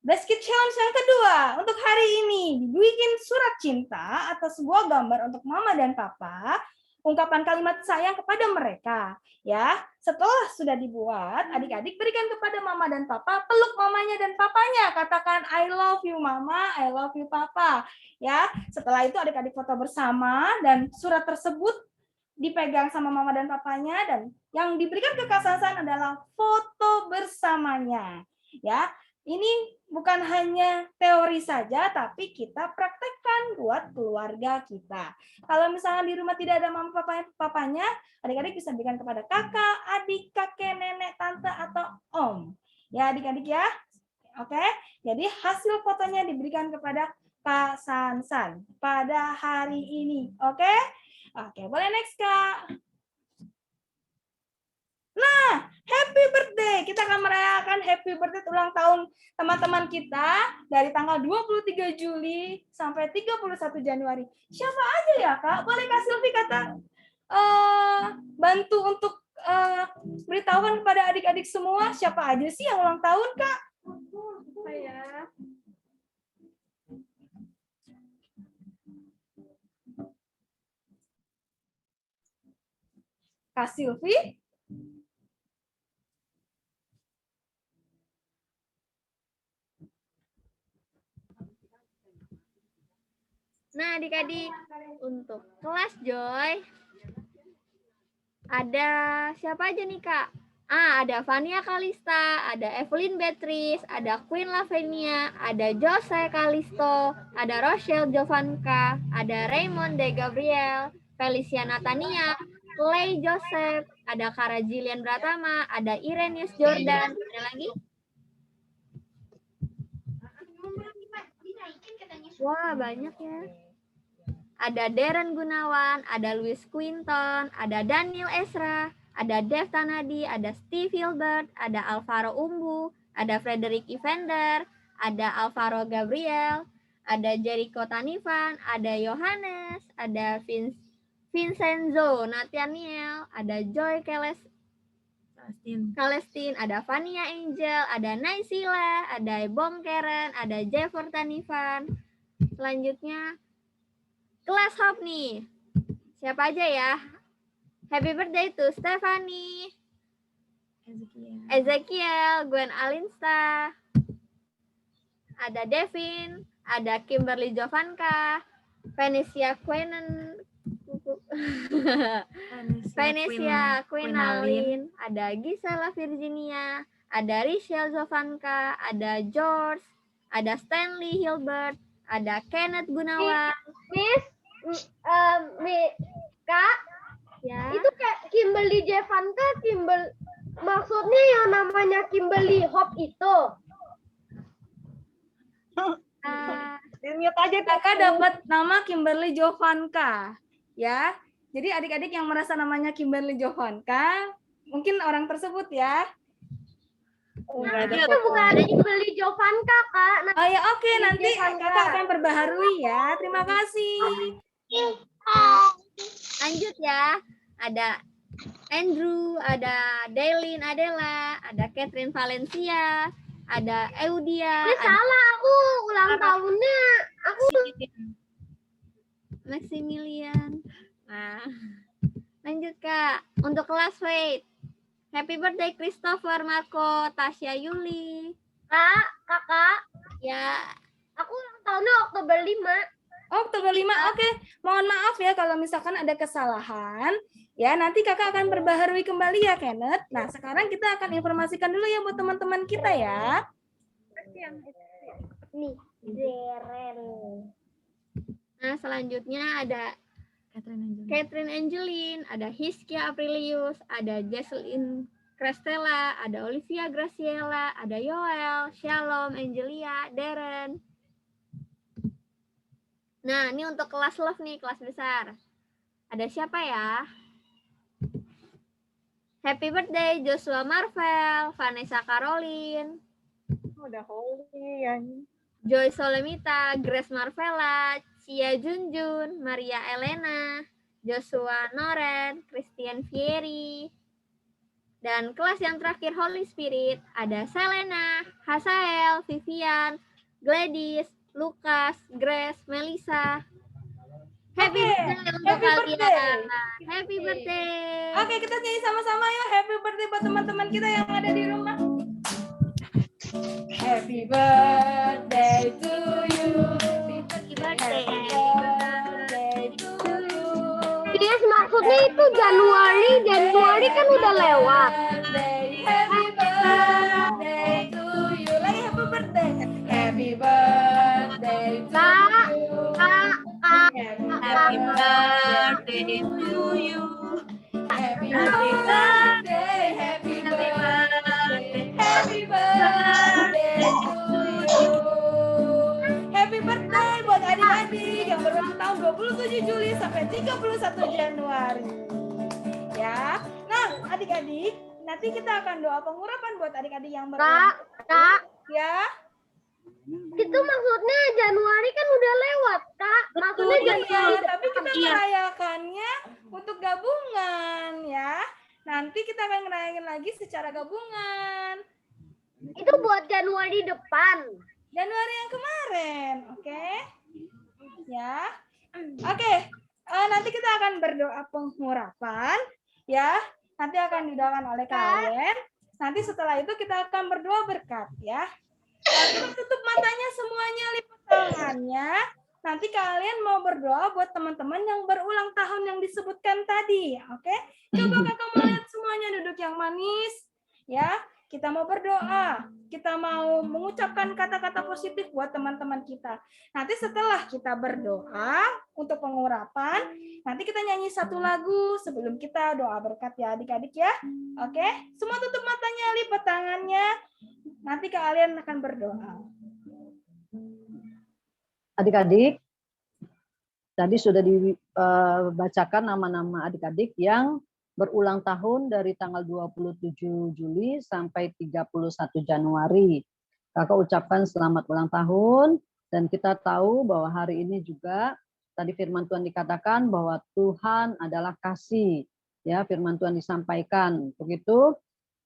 [SPEAKER 3] Basket challenge yang kedua untuk hari ini, bikin surat cinta atau sebuah gambar untuk mama dan papa, ungkapan kalimat sayang kepada mereka. Ya, setelah sudah dibuat, adik-adik berikan kepada mama dan papa, peluk mamanya dan papanya, katakan I love you mama, I love you papa. Ya, setelah itu adik-adik foto bersama dan surat tersebut dipegang sama mama dan papanya dan yang diberikan ke Kak Sansan adalah foto bersamanya. Ya, ini bukan hanya teori saja, tapi kita praktekkan buat keluarga kita. Kalau misalnya di rumah tidak ada mama papanya, adik-adik bisa berikan kepada kakak, adik, kakek, nenek, tante, atau om. Ya adik-adik ya. Oke, jadi hasil fotonya diberikan kepada Kak Sansan pada hari ini. Oke, boleh next Kak. Nah, happy birthday. Kita akan merayakan happy birthday ulang tahun teman-teman kita dari tanggal 23 Juli sampai 31 Januari. Siapa aja ya, Kak? Boleh Kak Silvi kata bantu untuk beritahukan kepada adik-adik semua siapa aja sih yang ulang tahun, Kak? Saya. Kak Silvi?
[SPEAKER 2] Nah, adik-adik, untuk kelas Joy, ada siapa aja nih, Kak? Ada Vania Kalista, ada Evelyn Beatrice, ada Queen Lavenia, ada Jose Kalisto, ada Rochelle Jovanka, ada Raymond De Gabriel, Felicia Natania, Clay Joseph, ada Kara Jillian Pratama, ada Irenius Jordan, ada lagi? Wah, banyak ya. Ada Darren Gunawan, ada Louis Quinton, ada Daniel Ezra, ada Dev Tanadi, ada Steve Hilbert, ada Alvaro Umbu, ada Frederick Evander, ada Alvaro Gabriel, ada Jericho Tanifan, ada Yohanes, ada Vincenzo Nathaniel, ada Joy Kalestin, ada Vania Angel, ada Naisila, ada Bong Karen, ada Jeffer Tanifan. Selanjutnya kelas Hop nih. Siapa aja ya? Happy birthday to Stephanie. Ezekiel, Gwen Alinsta, ada Devin, ada Kimberly Jovanka, Venesia Quinalin, ada Gisela Virginia, ada Richelle Jovanka, ada George, ada Stanley Hilbert, ada Kenneth Gunawan.
[SPEAKER 1] Kak,
[SPEAKER 2] Ya.
[SPEAKER 1] itu kayak Kimberly Jevanka, maksudnya yang namanya Kimberly Hope itu.
[SPEAKER 4] Mute aja
[SPEAKER 3] Kakak dapat nama Kimberly Jovanka, ya. Jadi adik-adik yang merasa namanya Kimberly Jovanka, mungkin orang tersebut ya.
[SPEAKER 1] Itu bukan Kimberly Jovanka, Kak.
[SPEAKER 3] Oh ya, oke, nanti kakak akan perbaharui ya. Terima kasih.
[SPEAKER 2] Lanjut ya. Ada Andrew, ada Daylin Adela, ada Catherine Valencia, ada Eudia,
[SPEAKER 1] Ini salah, aku ulang tahunnya. Aku
[SPEAKER 2] Maximilian. Nah, lanjut Kak. Untuk kelas weight. Happy birthday Christopher, Marco, Tasya Yuli.
[SPEAKER 1] Kakak,
[SPEAKER 2] Ya,
[SPEAKER 1] aku ulang tahunnya Oktober 5.
[SPEAKER 3] Oktober 5, oke. Mohon maaf ya kalau misalkan ada kesalahan. Ya, nanti kakak akan perbaharui kembali ya, Kenneth. Nah, sekarang kita akan informasikan dulu ya buat teman-teman kita ya.
[SPEAKER 1] Nih, Deren.
[SPEAKER 2] nah selanjutnya ada Catherine Angeline, ada Hiskia Aprilius, ada Jesselyn Crestella, ada Olivia Graciela, ada Yoel, Shalom, Angelia, Darren. Nah, ini untuk kelas love nih, kelas besar. Ada siapa ya? Happy birthday Joshua Marvel, Vanessa Caroline,
[SPEAKER 4] Udah holy ya.
[SPEAKER 2] Joy Solemita, Grace Marvella, Cia Junjun, Maria Elena, Joshua Noren, Christian Fieri. Dan kelas yang terakhir Holy Spirit ada Selena, Hasael, Vivian, Gladys, Lukas, Grace, Melissa. Happy birthday untuk
[SPEAKER 3] happy
[SPEAKER 2] kalian.
[SPEAKER 3] birthday.
[SPEAKER 2] Happy birthday.
[SPEAKER 3] Oke, kita nyanyi sama-sama ya. Happy birthday buat teman-teman kita yang ada di rumah. Happy birthday to you.
[SPEAKER 2] Happy birthday.
[SPEAKER 3] to you.
[SPEAKER 1] Yes, maksudnya itu Januari kan udah lewat.
[SPEAKER 3] Happy birthday to you. Lagi happy birthday. Happy birthday to you.
[SPEAKER 5] Happy birthday to you.
[SPEAKER 3] Happy birthday. Happy birthday. Happy birthday to you. Happy birthday buat adik-adik yang berulang tahun 27 Juli sampai 31 Januari. Ya. Nah, adik-adik, nanti kita akan doa pengurapan buat adik-adik yang berulang tahun.
[SPEAKER 1] Kak,
[SPEAKER 3] Ya.
[SPEAKER 1] itu maksudnya Januari kan udah lewat, Kak. Maksudnya Januari.
[SPEAKER 3] Iya, tapi kita merayakannya untuk gabungan ya. Nanti kita akan ngerayain lagi secara gabungan.
[SPEAKER 1] Itu buat Januari depan.
[SPEAKER 3] Januari yang kemarin, oke? Ya, oke. Nanti kita akan berdoa pengurapan, ya. Nanti akan didoakan oleh kalian. Nanti setelah itu kita akan berdoa berkat, ya. Kita tutup matanya semuanya, lipat tangannya. Nanti kalian mau berdoa buat teman-teman yang berulang tahun yang disebutkan tadi, oke? Coba kakak mau lihat semuanya duduk yang manis, ya. Kita mau berdoa, kita mau mengucapkan kata-kata positif buat teman-teman kita. Nanti setelah kita berdoa untuk pengurapan, nanti kita nyanyi satu lagu sebelum kita doa berkat ya adik-adik ya. Oke, semua tutup matanya, lipat tangannya. Nanti kalian akan berdoa.
[SPEAKER 9] Adik-adik, tadi sudah dibacakan nama-nama adik-adik yang berulang tahun dari tanggal 27 Juli sampai 31 Januari. Kakak ucapkan selamat ulang tahun, dan kita tahu bahwa hari ini juga tadi firman Tuhan dikatakan bahwa Tuhan adalah kasih. Ya, firman Tuhan disampaikan. Begitu,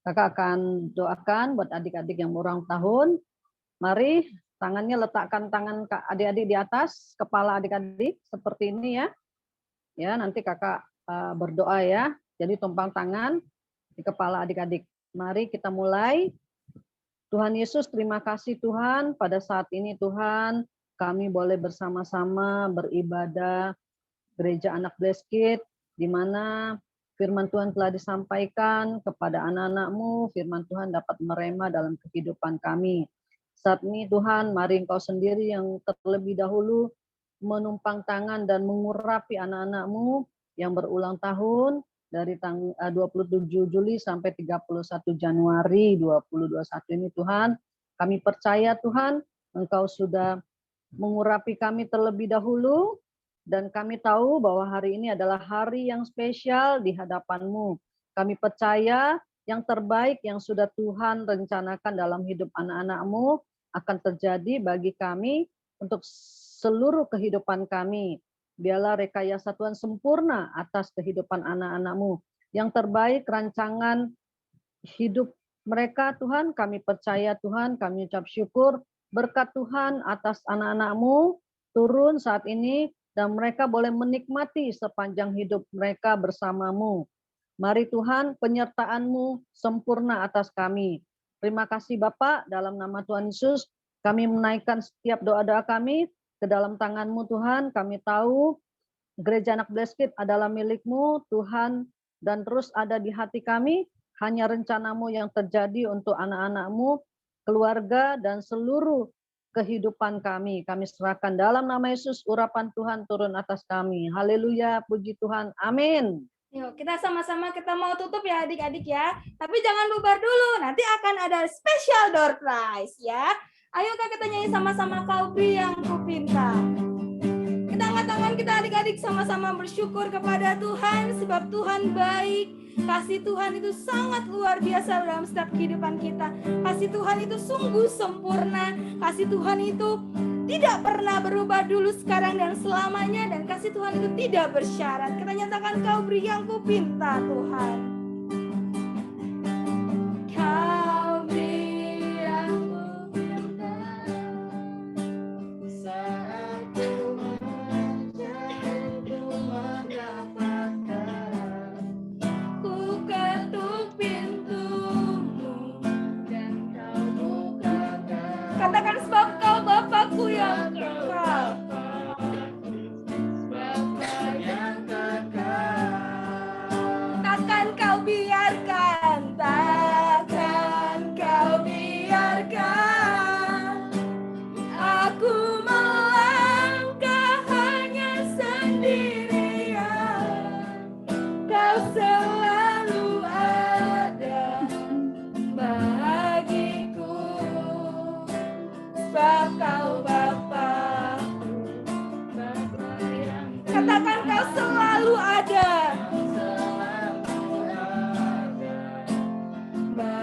[SPEAKER 9] kakak akan doakan buat adik-adik yang berulang tahun. Mari tangannya letakkan tangan adik-adik di atas kepala adik-adik seperti ini ya. Ya, nanti kakak berdoa ya. Jadi tumpang tangan di kepala adik-adik. Mari kita mulai. Tuhan Yesus, terima kasih Tuhan, pada saat ini Tuhan, kami boleh bersama-sama beribadah Gereja Anak Bleskit, di mana firman Tuhan telah disampaikan kepada anak-anak-Mu, firman Tuhan dapat merema dalam kehidupan kami. Saat ini Tuhan, mari Engkau sendiri yang terlebih dahulu menumpang tangan dan mengurapi anak-anak-Mu yang berulang tahun, dari tanggal 27 Juli sampai 31 Januari 2021 ini Tuhan. Kami percaya Tuhan, Engkau sudah mengurapi kami terlebih dahulu, dan kami tahu bahwa hari ini adalah hari yang spesial di hadapan-Mu. Kami percaya yang terbaik yang sudah Tuhan rencanakan dalam hidup anak-anak-Mu akan terjadi bagi kami untuk seluruh kehidupan kami. Biarlah rekayasa Tuhan sempurna atas kehidupan anak-anak-Mu. Yang terbaik rancangan hidup mereka Tuhan, kami percaya Tuhan, kami ucap syukur. Berkat Tuhan atas anak-anak-Mu turun saat ini, dan mereka boleh menikmati sepanjang hidup mereka bersama-Mu. Mari Tuhan, penyertaan-Mu sempurna atas kami. Terima kasih Bapak, dalam nama Tuhan Yesus, kami menaikkan setiap doa-doa kami ke dalam tangan-Mu Tuhan. Kami tahu Gereja Anak Bleskit adalah milik-Mu Tuhan, dan terus ada di hati kami. Hanya rencana-Mu yang terjadi untuk anak-anak-Mu, keluarga, dan seluruh kehidupan kami. Kami serahkan dalam nama Yesus, urapan Tuhan turun atas kami. Haleluya, puji Tuhan. Amin.
[SPEAKER 3] Yuk, kita sama-sama kita mau tutup ya adik-adik ya. Tapi jangan bubar dulu, nanti akan ada special door prize ya. Ayo kita nyanyi sama-sama Kau Beri Yang Kupinta. Kita angkat tangan kita adik-adik sama-sama bersyukur kepada Tuhan, sebab Tuhan baik. Kasih Tuhan itu sangat luar biasa dalam setiap kehidupan kita. Kasih Tuhan itu sungguh sempurna. Kasih Tuhan itu tidak pernah berubah dulu, sekarang, dan selamanya. Dan kasih Tuhan itu tidak bersyarat. Kita nyatakan Kau beri yang kupinta Tuhan. Kau beri yang kupinta saat ku mencari ku mendapatkan. Ku ketuk pintumu dan Kau bukakan. Katakan sebab Kau Bapakku yang kekal. Bapa yang kekal. Takkan Kau biarkan, takkan Kau biarkan aku melangkah hanya sendirian. Kau selalu ada bagiku, sebab Kau Bapakku, Bapa yang katakan Kau selalu ada.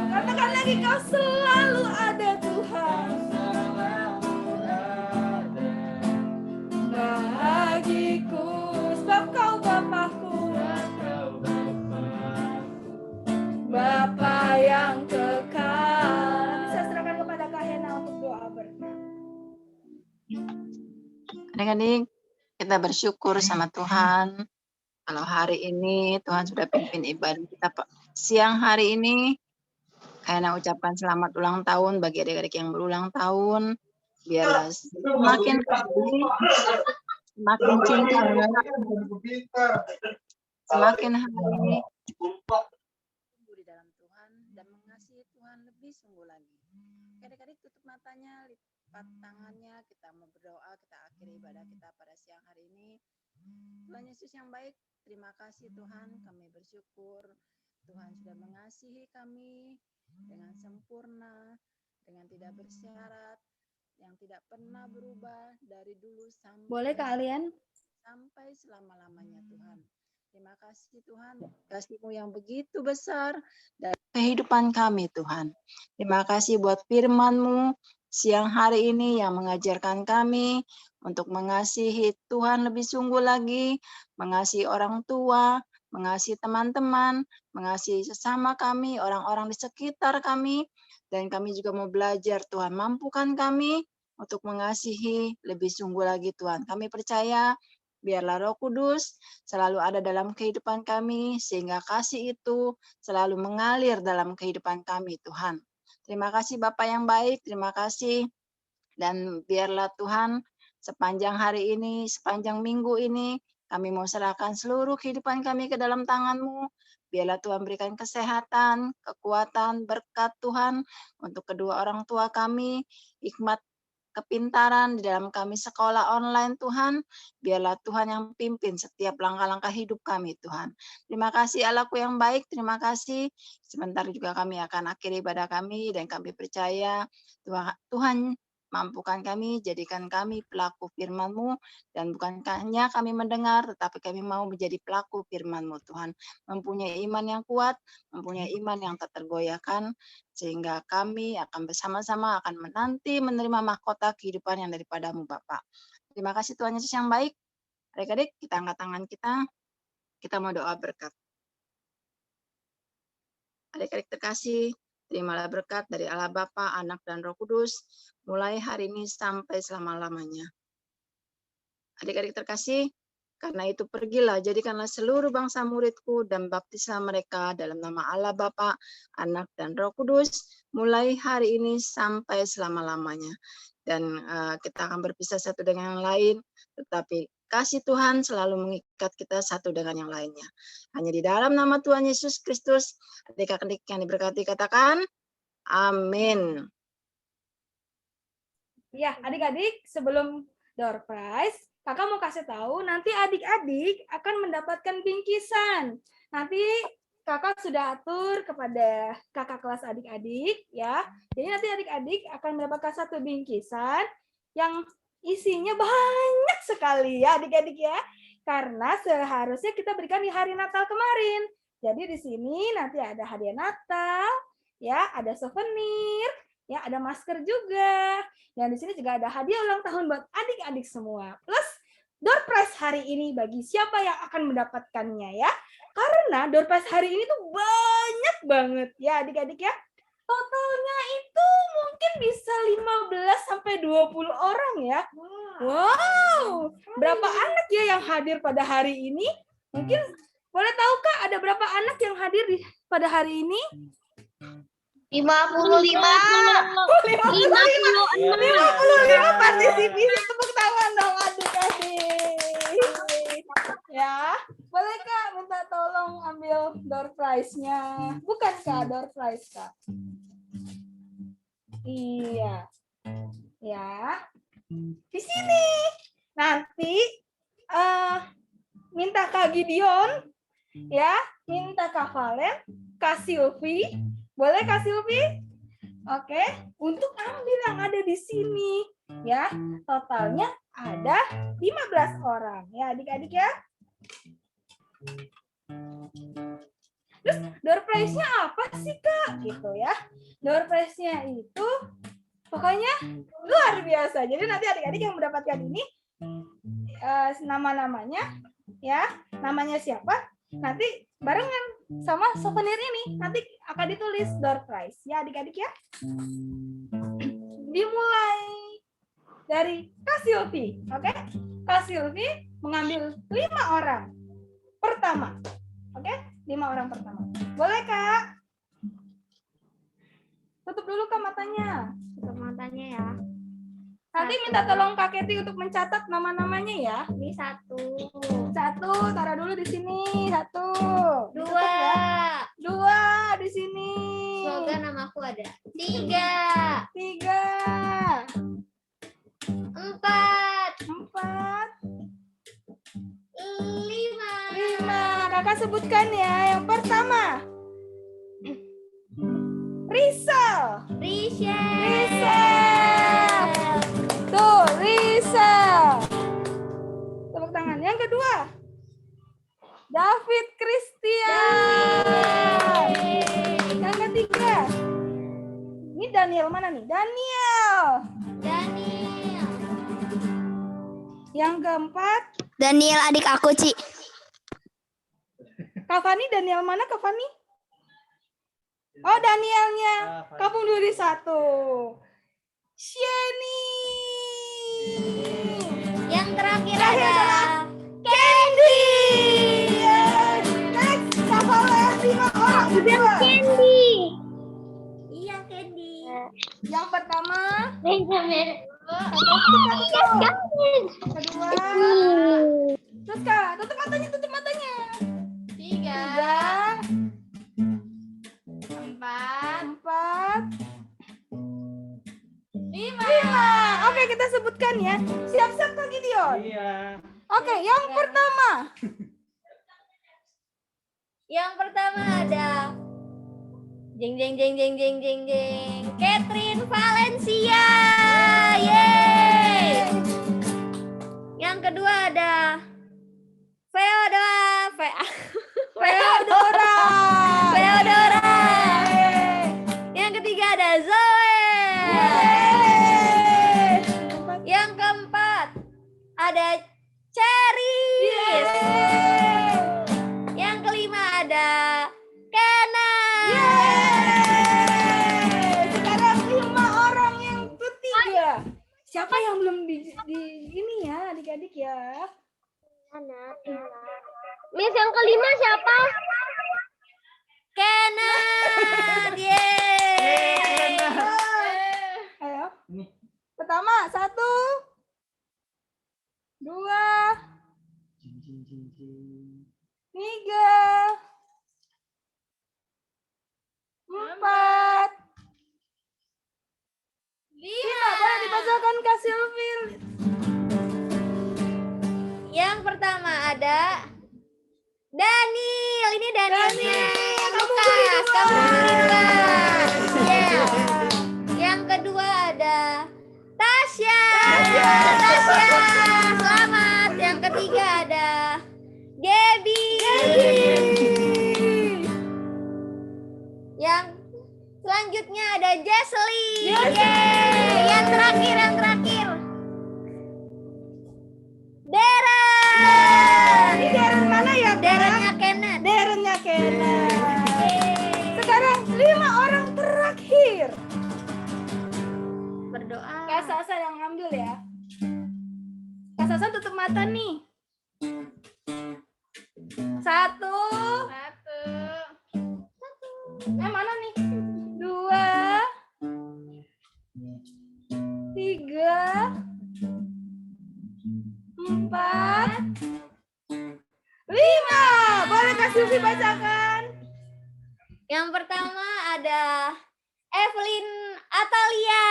[SPEAKER 3] Katakan lagi Kau selalu ada Tuhan. Bagiku, sebab Kau Bapakku, Bapa yang kekal. Bisa serahkan kepada Kak Hena untuk doa berkat.
[SPEAKER 10] Adik-adik, kita bersyukur sama Tuhan. Kalau hari ini Tuhan sudah pimpin ibadah kita siang hari ini. Kayaknya ucapkan selamat ulang tahun bagi adik-adik yang berulang tahun. Biarlah semakin hari, semakin cinta, semakin hari tumbuh di dalam Tuhan dan mengasihi Tuhan lebih sungguh lagi. Adik-adik tutup matanya, lipat tangannya, kita mau berdoa, kita akhiri ibadah kita pada siang hari ini. Tuhan Yesus yang baik, terima kasih Tuhan, kami bersyukur Tuhan sudah mengasihi kami dengan sempurna, dengan tidak bersyarat, yang tidak pernah berubah dari dulu sampai
[SPEAKER 3] Boleh kalian?
[SPEAKER 10] Sampai selama-lamanya Tuhan. Terima kasih Tuhan, kasih-Mu yang begitu besar dalam kehidupan kami Tuhan. Terima kasih buat firman-Mu siang hari ini yang mengajarkan kami untuk mengasihi Tuhan lebih sungguh lagi, mengasihi orang tua, mengasihi teman-teman, mengasihi sesama kami, orang-orang di sekitar kami, dan kami juga mau belajar Tuhan, mampukan kami untuk mengasihi lebih sungguh lagi Tuhan. Kami percaya Biarlah Roh Kudus selalu ada dalam kehidupan kami, sehingga kasih itu selalu mengalir dalam kehidupan kami, Tuhan. Terima kasih Bapa yang baik, terima kasih. Dan biarlah Tuhan sepanjang hari ini, sepanjang minggu ini, kami mau serahkan seluruh kehidupan kami ke dalam tangan-Mu. Biarlah Tuhan berikan kesehatan, kekuatan, berkat Tuhan untuk kedua orang tua kami, hikmat, kepintaran di dalam kami sekolah online Tuhan. Biarlah Tuhan yang pimpin setiap langkah-langkah hidup kami Tuhan. Terima kasih Allahku yang baik, terima kasih. Sebentar juga kami akan akhiri ibadah kami dan kami percaya Tuhan mampukan kami, jadikan kami pelaku firman-Mu, dan bukan hanya kami mendengar, tetapi kami mau menjadi pelaku firman-Mu, Tuhan. Mempunyai iman yang kuat, mempunyai iman yang tak tergoyahkan, sehingga kami akan bersama-sama akan menanti menerima mahkota kehidupan yang daripada-Mu, Bapak. Terima kasih Tuhan Yesus yang baik. Adik-adik, kita angkat tangan kita mau doa berkat. Adik-adik terkasih, terimalah berkat dari Allah Bapa, Anak, dan Roh Kudus, mulai hari ini sampai selama-lamanya. Adik-adik terkasih, karena itu pergilah, jadikanlah seluruh bangsa muridku dan baptislah mereka dalam nama Allah Bapa, Anak, dan Roh Kudus, mulai hari ini sampai selama-lamanya. Dan kita akan berpisah satu dengan yang lain, tetapi kasih Tuhan selalu mengikat kita satu dengan yang lainnya. Hanya di dalam nama Tuhan Yesus Kristus, adik-adik yang diberkati katakan, amin.
[SPEAKER 3] Ya, adik-adik, sebelum door prize, kakak mau kasih tahu, nanti adik-adik akan mendapatkan bingkisan. Nanti kakak sudah atur kepada kakak kelas adik-adik, ya. Jadi nanti adik-adik akan mendapatkan satu bingkisan yang isinya banyak sekali ya adik-adik ya. Karena seharusnya kita berikan di hari Natal kemarin. Jadi di sini nanti ada hadiah Natal, ya, ada souvenir, ya, ada masker juga. Dan di sini juga ada hadiah ulang tahun buat adik-adik semua. Plus door prize hari ini bagi siapa yang akan mendapatkannya ya. Karena door prize hari ini tuh banyak banget ya adik-adik ya. Totalnya itu mungkin bisa 15 sampai 20 orang ya. Wow. Berapa anak ya yang hadir pada hari ini? Mungkin boleh tahu Kak, ada berapa anak yang hadir pada hari ini?
[SPEAKER 1] 55.
[SPEAKER 3] 55 partisipasi, tepuk tangan dong adik-adik. Ya, boleh Kak minta tolong ambil door prize-nya. Bukan Kak, door prize Kak. Iya. Ya. Di sini. Nanti minta Kak Gideon, ya, minta Kak Valen, Kak Silvi. Boleh Kak Silvi? Oke, untuk ambil yang ada di sini ya. Totalnya ada 15 orang ya adik-adik ya. Terus door prize-nya apa sih Kak? Gitu ya. Door prize-nya itu pokoknya luar biasa. Jadi nanti adik-adik yang mendapatkan ini nama-namanya ya, namanya siapa? Nanti barengan sama souvenir ini nanti akan ditulis door prize ya adik-adik ya. Dimulai dari Kak Silvi, oke? Kak Silvi mengambil 5 orang pertama, oke? 5 orang pertama. Boleh Kak? Tutup dulu Kak matanya.
[SPEAKER 2] Tutup matanya ya.
[SPEAKER 3] Nanti minta tolong Kak Keti untuk mencatat nama-namanya ya.
[SPEAKER 2] Ini 1.
[SPEAKER 3] 1, taruh dulu di sini. 1.
[SPEAKER 2] 2.
[SPEAKER 3] 2 di sini.
[SPEAKER 2] Semoga namaku ada. 3.
[SPEAKER 3] 3.
[SPEAKER 2] 4.
[SPEAKER 3] 4.
[SPEAKER 2] 5.
[SPEAKER 3] Kakak sebutkan ya. Yang pertama. Rizal. Tuh, Rizal. Tepuk tangan. Yang kedua. David Christian. Yang ketiga. Ini Daniel mana nih? Daniel. Yang keempat.
[SPEAKER 8] Daniel adik aku, Ci.
[SPEAKER 3] Kak Fani, Daniel mana Kak Fani? Oh, Danielnya. Kamu dulu di 1. Sheni.
[SPEAKER 2] Yang terakhir ada
[SPEAKER 3] Yang pertama,
[SPEAKER 1] Benjamin.
[SPEAKER 3] kedua, terus Kak, tutup matanya, tutup matanya.
[SPEAKER 2] 3,
[SPEAKER 3] 4, 5. Oke, kita sebutkan ya. Siap-siap Kak Gideon.
[SPEAKER 7] Iya.
[SPEAKER 3] Oke, yang pertama.
[SPEAKER 2] yang pertama ada jeng jeng jeng jeng jeng jeng jeng Catherine Valencia. Yeay. Yang kedua ada Feodora. Yang ketiga ada Zoe. Yang keempat ada Cheris. Yang kelima ada Kena.
[SPEAKER 3] Sekarang 5 orang yang ketiga. Siapa yang belum di ini ya, adik-adik ya?
[SPEAKER 1] Miss, yang kelima siapa?
[SPEAKER 2] Kenan. Yeay.
[SPEAKER 3] Ayo. Pertama, 1, 2, 3, 4, 5. Boleh dibacakan Kak Sylvie.
[SPEAKER 2] Yang pertama ada Daniel. Ini Danielnya. Lukas. Kamu beri 2. Yeah. Yang kedua ada Tasya. Selamat. Yang ketiga ada Gaby. Yang selanjutnya ada Jesslyn. Yeay. Yang terakhir. Darren.
[SPEAKER 3] Ini Darren mana ya?
[SPEAKER 2] Darrennya Kenan.
[SPEAKER 3] Sekarang 5 orang terakhir.
[SPEAKER 2] Berdoa.
[SPEAKER 3] Kak Sasa yang ambil ya. Kak Sasa tutup mata nih. 1. Mana nih? 2, 3, 4, 5. Boleh Kak Sylvie bacakan?
[SPEAKER 2] Yang pertama ada Evelyn Atalia.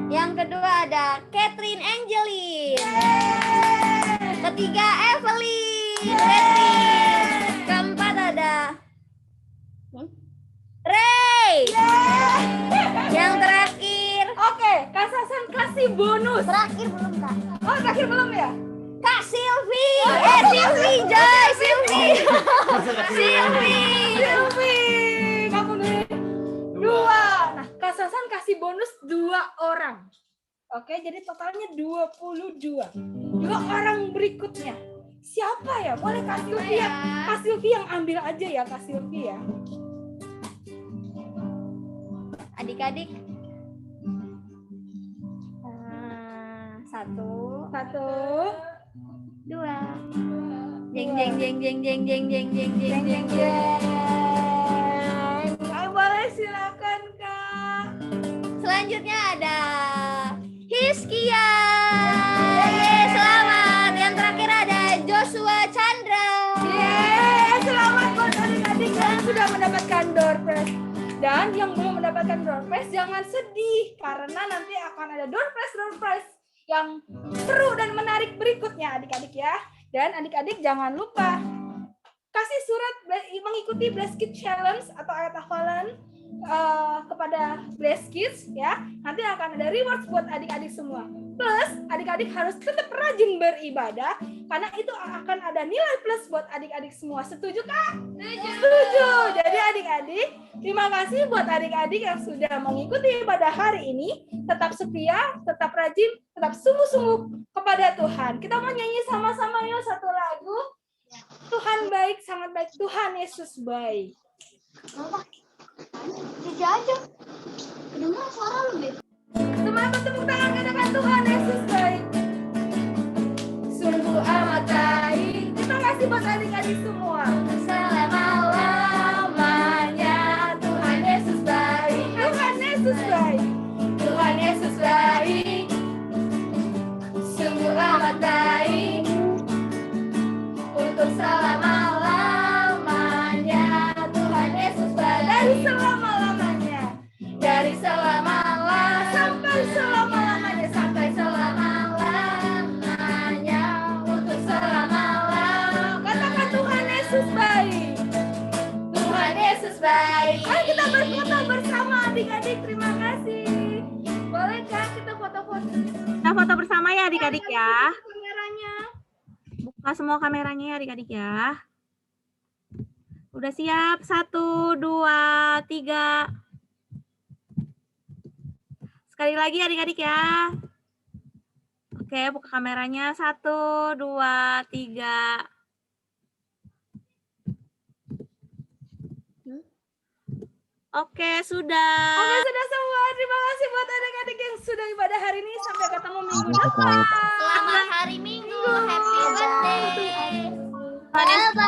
[SPEAKER 2] Yang kedua ada Catherine Angeline. Ketiga Evelyn. Keempat ada Ray. Yang terakhir.
[SPEAKER 3] Oke, Kak Sasan kasih bonus.
[SPEAKER 2] Terakhir belum Kak?
[SPEAKER 3] Oh, terakhir belum ya?
[SPEAKER 2] Kak Sylvie. Sylvie Joy. Sylvie.
[SPEAKER 3] Kamu nih 2. Nah, Kak Sasan kasih bonus 2 orang. Oke, jadi totalnya 22. 2 orang berikutnya. Siapa ya? Boleh Kak Sylvie ya? Kak Sylvie yang ambil aja ya, Kak Sylvie ya.
[SPEAKER 2] Adik-adik. 1, 2. Jeng jeng jeng jeng jeng jeng jeng jeng jeng jeng jeng.
[SPEAKER 3] Boleh silakan Kak.
[SPEAKER 2] Selanjutnya ada Hiskia. Yeay, selamat. Yang terakhir ada Joshua Chandra.
[SPEAKER 3] Yeay, selamat buat adik-adik yang sudah mendapatkan door prize. Dan yang belum mendapatkan door prize jangan sedih karena nanti akan ada door prize yang seru dan menarik berikutnya adik-adik ya. Dan adik-adik jangan lupa kasih surat mengikuti Bless Kids Challenge atau ayat hafalan kepada Bless Kids ya. Nanti akan ada rewards buat adik-adik semua. Plus adik-adik harus tetap rajin beribadah karena itu akan ada nilai plus buat adik-adik semua. Setuju Kak? Setuju. Jadi adik-adik, terima kasih buat adik-adik yang sudah mengikuti ibadah hari ini. Tetap setia, tetap rajin, tetap sungguh-sungguh kepada Tuhan. Kita mau nyanyi sama-sama yuk satu lagu. Tuhan baik, sangat baik. Tuhan Yesus baik.
[SPEAKER 1] Jadi aja. Kedengar suara lu deh.
[SPEAKER 3] Semangat tepuk tangan katakan Tuhan Yesus baik. Sungguh amat baik. Terima kasih buat adik-adik semua.
[SPEAKER 2] Selama-lamanya Tuhan Yesus baik.
[SPEAKER 1] baik.
[SPEAKER 3] Ayo kita berfoto bersama adik-adik. Terima kasih. Boleh Kak kita foto-foto?
[SPEAKER 4] Kita foto bersama ya adik-adik ya.
[SPEAKER 3] Kameranya.
[SPEAKER 4] Buka semua kameranya ya adik-adik ya. Udah siap? 1, 2, 3. Sekali lagi adik-adik ya. Oke, buka kameranya. 1, 2, 3. Oke, sudah.
[SPEAKER 3] Oke, sudah semua. Terima kasih buat adik-adik yang sudah ibadah hari ini. Sampai ketemu minggu depan.
[SPEAKER 2] Selamat hari Minggu. Happy birthday.
[SPEAKER 4] Tuhan Yesus